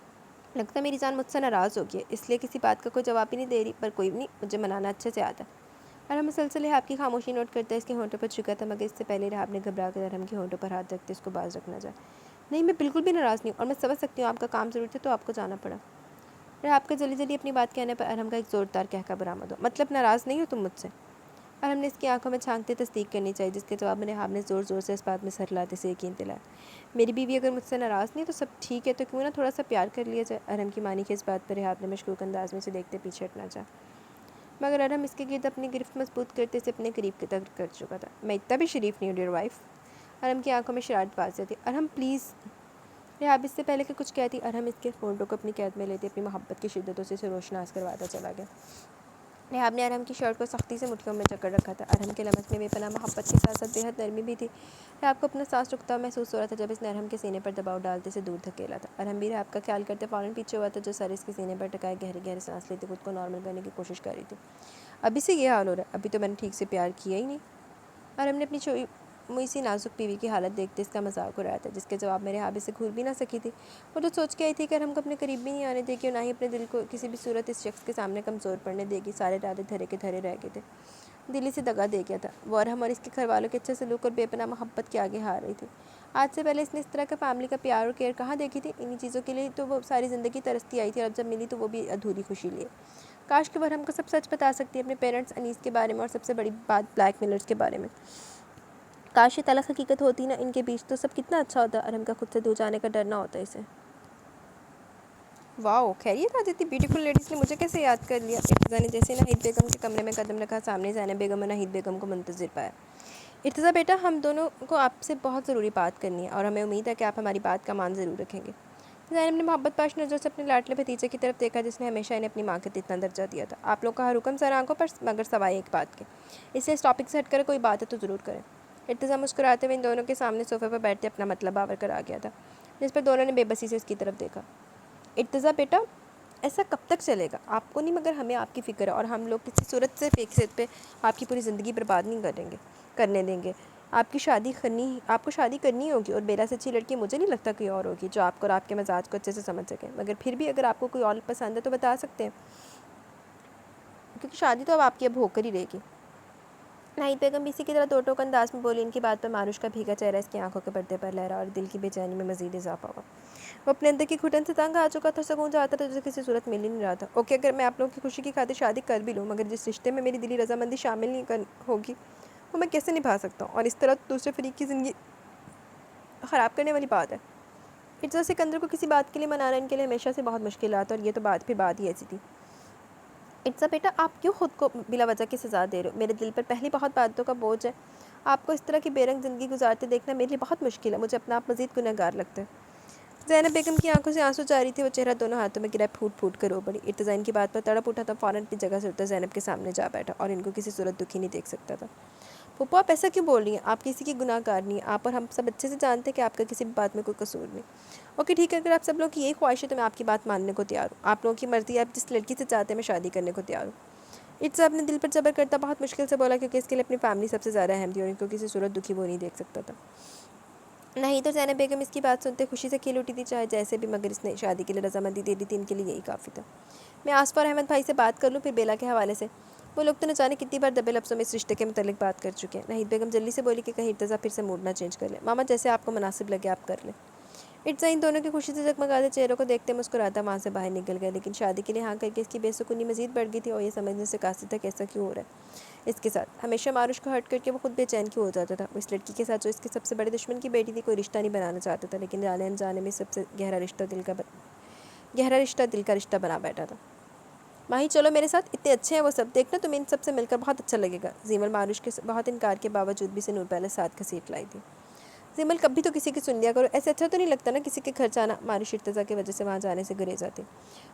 لگتا میری جان مجھ سے ناراض ہو گئی ہے، اس لیے کسی بات کا کوئی جواب ہی نہیں دے رہی، پر کوئی نہیں، مجھے منانا اچھے سے آتا ہے۔ ارحم مسلسل رحاب کی خاموشی نوٹ کرتا ہے، اس کے ہونٹوں پر چکا تھا، مگر اس سے پہلے رحاب نے گھبرا کر ارحم کے ہونٹوں پر ہاتھ رکھتے اس کو باز رکھنا چاہا۔ نہیں، میں بالکل بھی ناراض نہیں ہوں، اور میں سمجھ سکتی ہوں آپ کا کام ضرور تھا تو آپ کو جانا پڑا۔ آپ کا جلدی جلدی اپنی بات کہنے پر ارحم کا ایک زوردار کہکا برآمد ہو۔ مطلب ناراض نہیں ہو تم مجھ سے؟ ارحم نے اس کی آنکھوں میں جھانکتے تصدیق کرنی چاہیے، جس کے جواب میں ریحام نے زور زور سے اس بات میں سر ہلاتے سے یقین دلایا۔ میری بیوی اگر مجھ سے ناراض نہیں تو سب ٹھیک ہے، تو کیوں نہ تھوڑا سا پیار کر لیا جائے؟ ارحم کی مانی کے اس بات پر ریحام نے مشکوک انداز میں اسے دیکھتے پیچھے ہٹنا چاہا، مگر ارحم اس کے گرد اپنی گرفت مضبوط کرتے اسے اپنے قریب کی طرف کر چکا تھا۔ میں اتنا بھی شریف نہیں ہوں ڈیئر وائف۔ ارحم کی آنکھوں میں شرارت واضح تھی۔ ارحم پلیز۔ ریحام اس سے پہلے کہ کچھ کہتی ارحم اس کے ہونٹوں کو اپنی قید میں لیتے اپنی محبت کی شدتوں سے اسے روشناس کرواتا چلا گیا۔ ریحام نے ارحم کی شرٹ کو سختی سے مٹھیوں میں جکڑ رکھا تھا۔ ارحم کے لمس میں بے پناہ محبت کے ساتھ ساتھ بے حد نرمی بھی تھی۔ ریحام کو اپنا سانس رکتا ہوا محسوس ہو رہا تھا جب اس نے ارحم کے سینے پر دباؤ ڈالتے سے دور دھکیلا تھا۔ ارحم بھی ریحام کا خیال کرتے فوراً پیچھے ہوا تھا، جو سر اس کے سینے پر ٹکائے گہرے گہرے سانس لیتے خود کو نارمل کرنے کی کوشش کر رہی تھی۔ ابھی سے یہ حال ہو رہا ہے؟ ابھی تو میں نے ٹھیک سے پیار کیا ہی نہیں۔ ارحم نے اپنی چھوئی موئی سی نازک بیوی کی حالت دیکھتے اس کا مذاق اڑایا تھا، جس کے جواب میں ریحام اسے گھور بھی نہ سکی تھی۔ وہ تو سوچ کے آئی تھی کہ ارحم کو اپنے قریب بھی نہیں آنے دے گی اور نہ ہی اپنے دل کو کسی بھی صورت اس شخص کے سامنے کمزور پڑنے دے گی۔ سارے ارادے دھرے کے دھرے رہ گئے تھے۔ دلی سے دگا دے گیا تھا۔ وہ ارحم اور اس کے گھر والوں کے اچھے سلوک اور بے پناہ محبت کے آگے ہار رہی تھی۔ آج سے پہلے اس نے اس طرح کا فیملی کا پیار اور کیئر کہاں دیکھی تھی؟ انہی چیزوں کے لیے تو وہ ساری زندگی ترستی آئی تھی، اور اب جب ملی تو وہ بھی ادھوری خوشی لیے۔ کاش کہ وہ ارحم کو سب سچ بتا سکتی اپنے پیرنٹس انیس کے بارے میں، اور سب سے بڑی بات بلیک میلرز کے بارے میں۔ کاش یہ تلخ حقیقت ہوتی نا ان کے بیچ، تو سب کتنا اچھا ہوتا۔ ارحم کا خود سے دور جانے کا ڈر نہ ہوتا اسے۔ واؤ، خیریت؟ آج اتنی بیوٹیفل لیڈیز نے مجھے کیسے یاد کر لیا؟ ارتضیٰ نے جیسے ناہید بیگم کے کمرے میں قدم رکھا، سامنے زینب بیگم اور ناہید بیگم کو منتظر پایا۔ ارتضیٰ بیٹا، ہم دونوں کو آپ سے بہت ضروری بات کرنی ہے، اور ہمیں امید ہے کہ آپ ہماری بات کا مان ضرور رکھیں گے۔ زینب نے محبت پاش نظروں سے اپنے لاڈلے بھتیجے کی طرف دیکھا، جس نے ہمیشہ انہیں اپنی ماں کا اتنا درجہ دیا تھا۔ آپ لوگ کا ہر حکم سر آنکھوں پر، مگر سوائے ایک بات کے۔ اس سے اس ٹاپک سے ہٹ کر کوئی بات ہے تو ضرور کریں۔ ارتضیٰ مسکراتے ہوئے ان دونوں کے سامنے صوفے پر بیٹھتے اپنا مطلب آور کر آ گیا تھا، جس پر دونوں نے بے بسی سے اس کی طرف دیکھا۔ ارتضیٰ بیٹا، ایسا کب تک چلے گا؟ آپ کو نہیں مگر ہمیں آپ کی فکر ہے، اور ہم لوگ کسی صورت سے ایک صرف پہ آپ کی پوری زندگی برباد نہیں کرنے دیں گے۔ آپ کو شادی کرنی ہوگی، اور میرا سے اچھی لڑکی مجھے نہیں لگتا کوئی اور ہوگی جو آپ کو اور آپ کے مزاج کو اچھے سے سمجھ سکے۔ مگر پھر بھی اگر آپ کو کوئی اور پسند ہے تو بتا سکتے ہیں، کیونکہ شادی تو اب آپ کی اب ہو کر ہی رہے گی۔ ناہید بیگم بھی اسی کی طرح دو ٹوک انداز میں بولی۔ ان کی بات پر ماروش کا بھیگا چہرہ اس کی آنکھوں کے پردے پر لہرا، اور دل کی بے چینی میں مزید اضافہ ہوا۔ وہ اپنے اندر کی گھٹن سے تنگ آ چکا تھا، سکون چاہتا تھا جسے کسی صورت مل ہی نہیں رہا تھا۔ اوکے، اگر میں آپ لوگوں کی خوشی کی خاطر شادی کر بھی لوں، مگر جس رشتے میں میری دلی رضامندی شامل نہیں ہوگی وہ میں کیسے نبھا سکتا ہوں؟ اور اس طرح دوسرے فریق کی زندگی خراب کرنے والی بات ہے۔ ارتضیٰ سکندر کو کسی بات کے لیے منانا ان کے لیے ہمیشہ سے بہت مشکلات، اور یہ تو بات ہی ایسی تھی۔ ارتضیٰ بیٹا، آپ کیوں خود کو بلا وجہ کی سزا دے رہے ہو؟ میرے دل پر پہلی بہت باتوں کا بوجھ ہے۔ آپ کو اس طرح کی بے رنگ زندگی گزارتے دیکھنا میرے لیے بہت مشکل ہے۔ مجھے اپنا آپ مزید گنہگار لگتا ہے۔ زینب بیگم کی آنکھوں سے آنسو جاری تھے، وہ چہرہ دونوں ہاتھوں میں گرائے پھوٹ پھوٹ کر رو پڑی۔ ارتضیٰ ان کی بات پر تڑپ اٹھا تھا، فوراً اپنی جگہ سے اٹھتا زینب کے سامنے جا بیٹھا، اور ان کو کسی صورت دکھی نہیں دیکھ سکتا تھا۔ پھوپھو، آپ ایسا کیوں بول رہی ہیں؟ آپ کسی کی گناہ گار نہیں ہیں۔ آپ اور ہم سب اچھے سے جانتے ہیں کہ آپ کا کسی بھی بات میں کوئی قصور نہیں۔ اوکے ٹھیک ہے، اگر آپ سب لوگوں کی یہی خواہش ہے تو میں آپ کی بات ماننے کو تیار ہوں۔ آپ لوگوں کی مرضی ہے، آپ جس لڑکی سے چاہتے ہیں میں شادی کرنے کو تیار ہوں۔ ارتضیٰ اپنے دل پر جبر کرتا بہت مشکل سے بولا، کیونکہ اس کے لیے اپنی فیملی سب سے زیادہ اہم تھی، اور ان کو کسی صورت دکھی وہ نہیں دیکھ سکتا تھا۔ نہیں تو زینب بیگم اس کی بات سنتے خوشی سے کھل اٹھی تھی، چاہے جیسے بھی، مگر اس نے شادی کے لیے رضامندی دے دی تھی، ان کے لیے یہی کافی تھا۔ میں آصف اور احمد بھائی سے بات کر لوں، پھر بیلا کے حوالے سے؟ وہ لوگ تو نہ جانے کتنی بار دبے لفظوں میں اس رشتے کے متعلق بات کر چکے ہیں۔ ناہید بیگم جلدی سے بولی کہ کہیں ارتضیٰ پھر سے موڈ نہ چینج کر لے۔ ماما، جیسے آپ کو مناسب لگے آپ کر لیں۔ ارتضیٰ ان دونوں کی خوشی سے جگمگاتے چہروں کو دیکھتے مسکراتا وہاں سے باہر نکل گیا، لیکن شادی کے لیے ہاں کر کے اس کی بے سکونی مزید بڑھ گئی تھی، اور یہ سمجھنے سے قاصر تھا کہ ایسا کیوں ہو رہا ہے اس کے ساتھ۔ ہمیشہ ماروش کو ہرٹ کر کے وہ خود بے چین کیوں ہو جاتا تھا؟ وہ اس لڑکی کے ساتھ جو اس کے سب سے بڑے دشمن کی بیٹی تھی کوئی رشتہ نہیں بنانا چاہتا تھا، لیکن جانے انجانے میں سب سے گہرا رشتہ دل کا رشتہ بنا بیٹھا تھا۔ ماہی، چلو میرے ساتھ، اتنے اچھے ہیں وہ سب، دیکھنا تمہیں ان سب سے مل کر بہت اچھا لگے گا۔ زیمل ماروش کے بہت انکار کے باوجود بھی اسے نور پہلے ساتھ گھسیٹ لائی تھی۔ زیمل، کبھی تو کسی کی سن لیا کرو، ایسے اچھا تو نہیں لگتا نا کسی کے گھر جانا؟ ماروش ارتضیٰ کی وجہ سے وہاں جانے سے گریز آتی،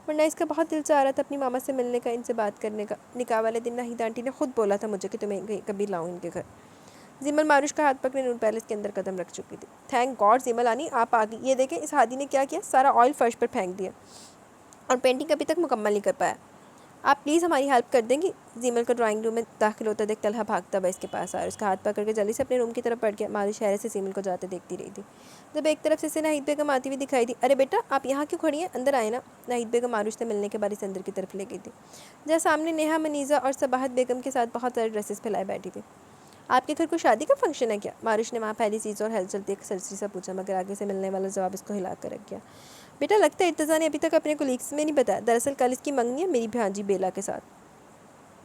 ورنہ اس کا بہت دل چاہ رہا تھا اپنی ماما سے ملنے کا، ان سے بات کرنے کا۔ نکاح والے دن ناہید آنٹی نے خود بولا تھا مجھے کہ تمہیں کبھی لاؤں ان کے گھر۔ زیمل ماروش کا ہاتھ پکڑے نور پیلس کے اندر قدم رکھ چکی تھی۔ تھینک گاڈ زیمل آنی، آپ آ گئی۔ یہ دیکھیں اس ہادی نے کیا کیا، سارا آئل فرش پر پھینک دیا، اور پینٹنگ ابھی تک مکمل نہیں کر پایا۔ آپ پلیز ہماری ہیلپ کر دیں گی؟ زیمل کو ڈرائنگ روم میں داخل ہوتا دیکھ طلحہ بھاگتا ہوا اس کے پاس آیا، اس کا ہاتھ پکڑ کے جلدی سے اپنے روم کی طرف بڑھ گیا۔ ماروش حیرت سے زیمل کو جاتے دیکھتی رہی تھی، جب ایک طرف سے اسے ناہید بیگم آتی ہوئی دکھائی دی۔ ارے بیٹا، آپ یہاں کیوں کھڑی ہیں؟ اندر آئے نا۔ ناہید بیگم ماروش سے ملنے کے بعد اسے اندر کی طرف لے گئی تھی، جہاں سامنے نیہا، منیزہ اور صباحت بیگم کے ساتھ بہت سارے ڈریسز پھیلائے بیٹھی تھی۔ آپ کے گھر کوئی شادی کا فنکشن ہے کیا؟ ماروش نے وہاں پہلی چیز اور ہلچل دیکھ سرسری سا پوچھا، مگر آگے سے ملنے والا جواب اس کو ہلا کر رکھ گیا۔ بیٹا لگتا ہے ارتضیٰ نے ابھی تک اپنے کولیگس میں نہیں بتایا، دراصل کل اس کی منگنی ہے میری بھانجی بیلا کے ساتھ۔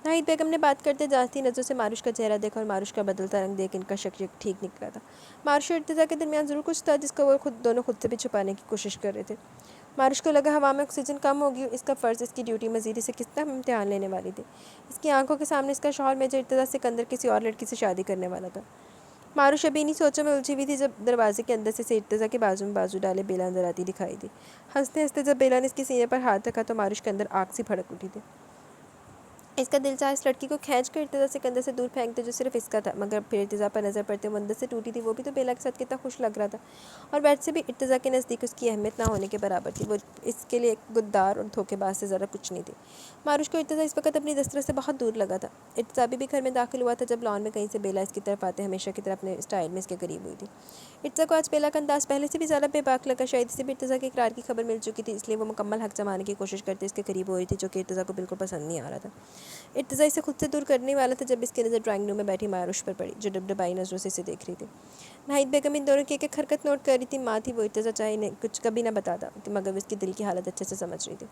ناہید بیگم نے بات کرتے جانتی نظروں سے ماروش کا چہرہ دیکھا اور ماروش کا بدلتا رنگ دیکھ ان کا شک ٹھیک نکلا تھا۔ ماروش اور ارتضیٰ کے درمیان ضرور کچھ تھا جس کو وہ دونوں خود سے بھی چھپانے کی کوشش کر رہے تھے۔ ماروش کو لگا ہوا میں آکسیجن کم ہوگی، اس کا فرض، اس کی ڈیوٹی، مزید اسے کس طرح امتحان لینے والی تھی۔ اس کی آنکھوں کے سامنے اس کا شوہر میجر ارتضیٰ سکندر کسی اور لڑکی سے شادی کرنے والا تھا۔ ماروش ابھی انہی سوچوں میں الجھی ہوئی تھی جب دروازے کے اندر سے ارتضیٰ کے بازو میں بازو ڈالے بیلا اندر آتی دکھائی دی۔ ہنستے ہنستے جب بیلا نے اس کے سینے پر ہاتھ رکھا تو ماروش کے اندر آگ سی بھڑک اٹھی تھی۔ اس کا دل چاہا اس لڑکی کو کھینچ کر ارتضیٰ سکندر سے دور پھینکتے جو صرف اس کا تھا، مگر پھر ارتضیٰ پر نظر پڑتے وہ اندر سے ٹوٹی تھی، وہ بھی تو بیلا کے ساتھ کتنا خوش لگ رہا تھا، اور بیٹھ سے بھی ارتضیٰ کے نزدیک اس کی اہمیت نہ ہونے کے برابر تھی، وہ اس کے لیے ایک غدار اور دھوکے باز سے ذرا کچھ نہیں تھی۔ ماروش کو ارتضیٰ اس وقت اپنی دسترس سے بہت دور لگا تھا۔ ارتضیٰ بھی گھر میں داخل ہوا تھا جب لان میں کہیں سے بیلا اس کی طرف آتے ہمیشہ کی طرح اپنے اسٹائل میں اس کے قریب ہوئی تھی۔ ارتضیٰ کو آج بیلا کا انداز پہلے سے بھی زیادہ بے باک لگا، شاید اسے بھی ارتضیٰ کے اقرار کی خبر مل چکی تھی، اس لیے وہ مکمل حق جمانے کی کوشش کرتے اس کے قریب ہو رہی تھی، جو کہ ارتضیٰ کو بالکل پسند نہیں آ رہا تھا۔ ارتضیٰ اسے خود سے دور کرنے والا تھا جب اس کی نظر ڈرائنگ روم میں بیٹھی ماروش پر پڑی، جو ڈبڈبائی نظروں سے اسے دیکھ رہی تھی۔ ناہید بیگم ان دونوں کی ایک ایک حرکت نوٹ کر رہی تھی۔ ماں تھی وہ، ارتضیٰ چاہے کچھ کبھی نہ بتاتا مگر وہ اس کی دل کی حالت اچھے سے سمجھ رہی تھی۔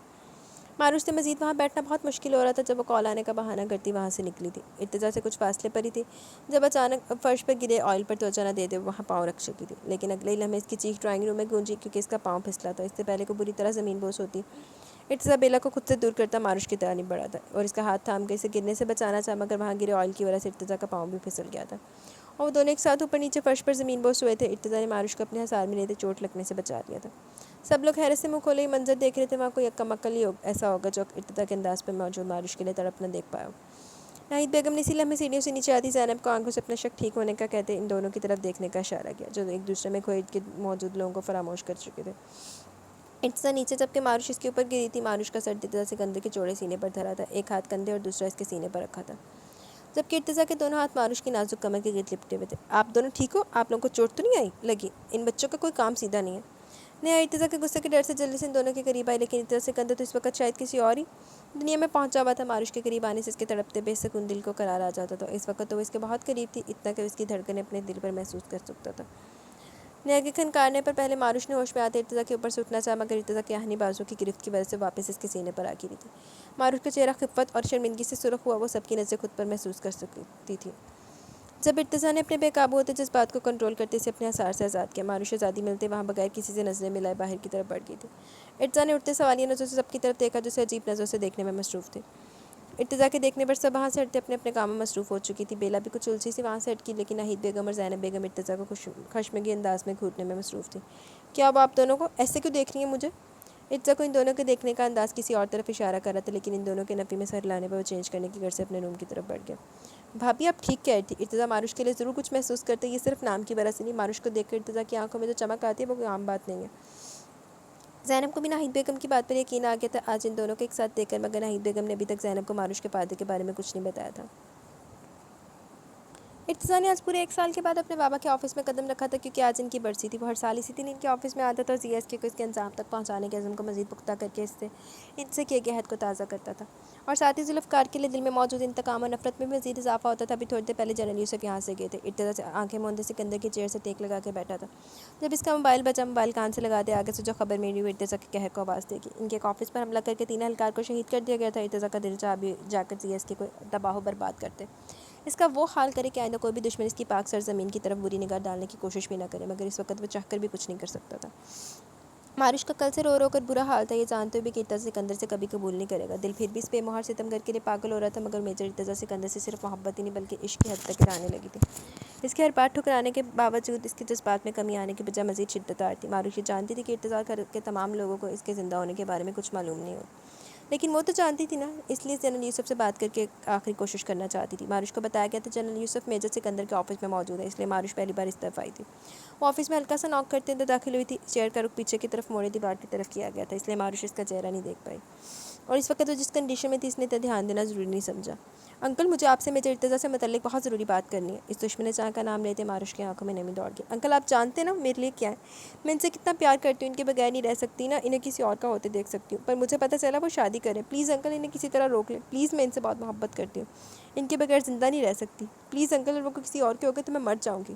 ماروش سے مزید وہاں بیٹھنا بہت مشکل ہو رہا تھا جب وہ کال آنے کا بہانہ کرتی وہاں سے نکلی تھی۔ ارتضیٰ سے کچھ فاصلے پر ہی تھی جب اچانک فرش پر گرے آئل پر توجہ نہ دے وہاں پاؤں رکھ چکی تھی، لیکن اگلے ہی لمحے اس کی چیخ ڈرائنگ روم میں گونجی کیونکہ اس کا پاؤں پھسلا تھا۔ اس سے پہلے کو بری طرح زمین بوس ہوتی، ارتضیٰ بیلا کو خود سے دور کرتا ماروش کی طرح نہیں بڑھا تھا اور اس کا ہاتھ تھام کے اسے گرنے سے بچانا چاہا، مگر وہاں گرے آئل کی وجہ سے ارتضیٰ کا پاؤں بھی پھسل گیا تھا اور وہ دونوں ایک ساتھ اوپر نیچے فرش پر زمین بوس ہوئے تھے۔ ارتضیٰ نے ماروش کو اپنے حصار میں لیتے چوٹ لگنے سے بچا لیا تھا۔ سب لوگ حیرت سے منہ کھولے ہی منظر دیکھ رہے تھے، وہاں کوئی اکم عقل ہی ایسا ہوگا جو ارتضیٰ کے انداز پر موجود ماروش کے لیے تڑپ نہ دیکھ پایا ہو۔ ناہید بیگم نے اسی لمحے سیڑھیوں سے نیچے آتی زینب کو آنکھوں سے اپنا شک ٹھیک ہونے کا کہتے ان دونوں کی طرف دیکھنے کا اشارہ کیا، جو ایک دوسرے میں کھوئے کے موجود لوگوں کو فراموش کر چکے تھے۔ ارتضیٰ نیچے جبکہ ماروش اس کے اوپر گری تھی۔ ماروش کا سر ارتضیٰ سکندر کے چوڑے سینے پر دھرا تھا، ایک ہاتھ کندھے اور دوسرا اس کے سینے پر رکھا تھا، جبکہ ارتضیٰ کے دونوں ہاتھ ماروش کی نازک کمر کے گرد لپٹے ہوئے تھے۔ آپ دونوں ٹھیک ہو؟ آپ لوگوں کو چوٹ تو نہیں آئی لگی؟ ان بچوں کا کوئی کام سیدھا نہیں ہے۔ نیا ارتضیٰ کے غصے کے ڈر سے جلدی سے ان دونوں کے قریب آئی، لیکن ارتضیٰ سکندر تو اس وقت شاید کسی اور ہی دنیا میں پہنچا ہوا تھا۔ ماروش کے قریب آنے سے اس کے تڑپتے بے سکون دل کو قرار آ جاتا تھا۔ اس وقت تو وہ اس کے بہت قریب تھی، اتنا کہ اس کی دھڑکنیں اپنے دل پر محسوس کر سکتا تھا۔ نیا کے کھنکارنے پر پہلے ماروش نے ہوش میں آتے ارتضیٰ کے اوپر سے اٹھنا چاہا، مگر ارتضیٰ کے آہنی بازو کی گرفت کی وجہ سے واپس اس کے سینے پر آ گری تھی۔ ماروش کا چہرہ خفت اور شرمندگی سے سرخ ہوا، وہ سب کی نظریں خود پر محسوس کر سکتی تھی۔ جب ارتضیٰ نے اپنے بے قابو ہوتے جذبات کو کنٹرول کرتے اسے اپنے حصار سے آزاد کیا، ماروش آزادی ملتے وہاں بغیر کسی سے نظریں ملائے باہر کی طرف بڑھ گئی تھی۔ ارتضیٰ نے اٹھتے سوالیہ نظروں سے سب کی طرف دیکھا جو اسے عجیب نظروں سے دیکھنے میں مصروف تھے۔ ارتضیٰ کے دیکھنے پر سب وہاں سے ہٹتے اپنے اپنے کاموں میں مصروف ہو چکی تھی۔ بیلا بھی کچھ الجھی سی وہاں سے ہٹ کی، لیکن ناہید بیگم اور زینب بیگم ارتضیٰ کو خشمگین انداز میں گھورنے میں مصروف تھی۔ کیا ہوا آپ دونوں کو؟ ایسے کیوں دیکھ رہی ہیں مجھے؟ ارتضیٰ کو ان دونوں کے دیکھنے کا انداز کسی اور طرف اشارہ کر رہا تھا، لیکن ان دونوں کے نفی میں سر ہلانے پر وہ چینج کرنے کی غرض سے اپنے روم کی طرف بڑھ گیا۔ بھابھی آپ ٹھیک کہہ رہی تھی، ارتضیٰ ماروش کے لیے ضرور کچھ محسوس کرتے، یہ صرف نام کی وجہ سے نہیں۔ ماروش کو دیکھ کر ارتضیٰ کی آنکھوں میں جو چمک آتی ہے وہ کوئی عام بات نہیں ہے۔ زینب کو بھی ناہید بیگم کی بات پر یقین آ گیا تھا آج ان دونوں کو ایک ساتھ دیکھ کر، مگر ناہید بیگم نے ابھی تک زینب کو ماروش کے پادے کے بارے میں کچھ نہیں بتایا تھا۔ ارتضیٰ نے آج پورے 1 سال کے بعد اپنے بابا کے آفس میں قدم رکھا تھا، کیونکہ آج ان کی برسی تھی۔ وہ ہر سال اسی دن ان کے آفس میں آتا تھا اور CSK کو اس کے انجام تک پہنچانے کے عزم کو مزید پختہ کر کے ان سے کیے گئے عہد کو تازہ کرتا تھا، اور ساتھ ہی ذوالفقار کے لیے دل میں موجود انتقام اور نفرت میں بھی مزید اضافہ ہوتا تھا۔ ابھی تھوڑی دیر پہلے جنرل یوسف یہاں سے گئے تھے۔ ارتضیٰ سے آنکھیں موندے سکندر کی چیئر سے ٹیک لگا کے بیٹھا تھا۔ جب اس کا موبائل بجا، موبائل کان سے لگا دے، آگے سے جو خبر ملی وہ ارتضیٰ کے قہر کو آواز دے گی۔ ان کے ایک آفس پر حملہ کر کے 3 اہلکار کو شہید کر دیا گیا تھا۔ ارتضیٰ کا دل چاہا بھی جا کر CSK کو تباہ و برباد کرتے، اس کا وہ حال کرے کہ آئندہ کوئی بھی دشمن اس کی پاک سرزمین کی طرف بری نگاہ ڈالنے کی کوشش بھی نہ کرے، مگر اس وقت وہ چاہ کر بھی کچھ نہیں کر سکتا تھا۔ ماروش کا کل سے رو رو کر برا حال تھا، یہ جانتے ہوئے بھی کہ ارتضیٰ سکندر سے کبھی قبول نہیں کرے گا۔ دل پھر بھی اس بے مہر ستمگر کے لیے پاگل ہو رہا تھا، مگر میجر ارتضیٰ سکندر سے صرف محبت ہی نہیں بلکہ عشق کی حد تک گرانے لگی تھی۔ اس کے ہر بات ٹھکرانے کے باوجود اس کے جذبات میں کمی آنے کے بجائے مزید شدت آ رہی تھی۔ ماروش یہ جانتی تھی کہ ارتضیٰ کے تمام لوگوں کو اس کے زندہ ہونے کے بارے میں کچھ معلوم نہیں ہو، لیکن وہ تو جانتی تھی نا، اس لیے جنرل یوسف سے بات کر کے آخری کوشش کرنا چاہتی تھی۔ ماروش کو بتایا گیا تھا جنرل یوسف میجر سکندر کے آفس میں موجود ہے، اس لیے ماروش پہلی بار اس طرف آئی تھی۔ وہ آفس میں ہلکا سا ناک کرتے اندر داخل ہوئی تھی۔ چیئر کا رخ پیچھے کی طرف موڑے دیوار کی طرف کیا گیا تھا، اس لیے ماروش اس کا چہرہ نہیں دیکھ پائی، اور اس وقت وہ جس کنڈیشن میں تھی اس نے دھیان دینا ضروری نہیں سمجھا۔ انکل مجھے آپ سے میجر ارتضیٰ سے متعلق بہت ضروری بات کرنی ہے۔ اس دشمن جان کا نام لیتے ماروش کی آنکھوں میں نمی دوڑ گئی۔ انکل آپ جانتے نا میرے لیے کیا ہے، میں ان سے کتنا پیار کرتی ہوں، ان کے بغیر نہیں رہ سکتی نا، انہیں کسی اور کا ہوتے دیکھ سکتی ہوں، پر مجھے پتہ چلا وہ شادی کریں، پلیز انکل انہیں کسی طرح روک لیں، پلیز میں ان سے بہت محبت کرتی ہوں، ان کے بغیر زندہ نہیں رہ سکتی، پلیز انکل، اگر وہ کسی اور کے ہو گئے تو میں مر جاؤں گی۔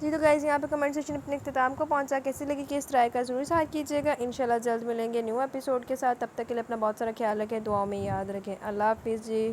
جی تو گائز یہاں پہ کمنٹ سیکشن اپنے اختتام کو پہنچا، کیسی لگی کس طرح کا ضرور اظہار کیجیے گا۔ انشاءاللہ جلد ملیں گے نیو ایپیسوڈ کے ساتھ، تب تک کے لیے اپنا بہت سارا خیال رکھیں، دعاؤں میں یاد رکھیں۔ اللہ حافظ جی۔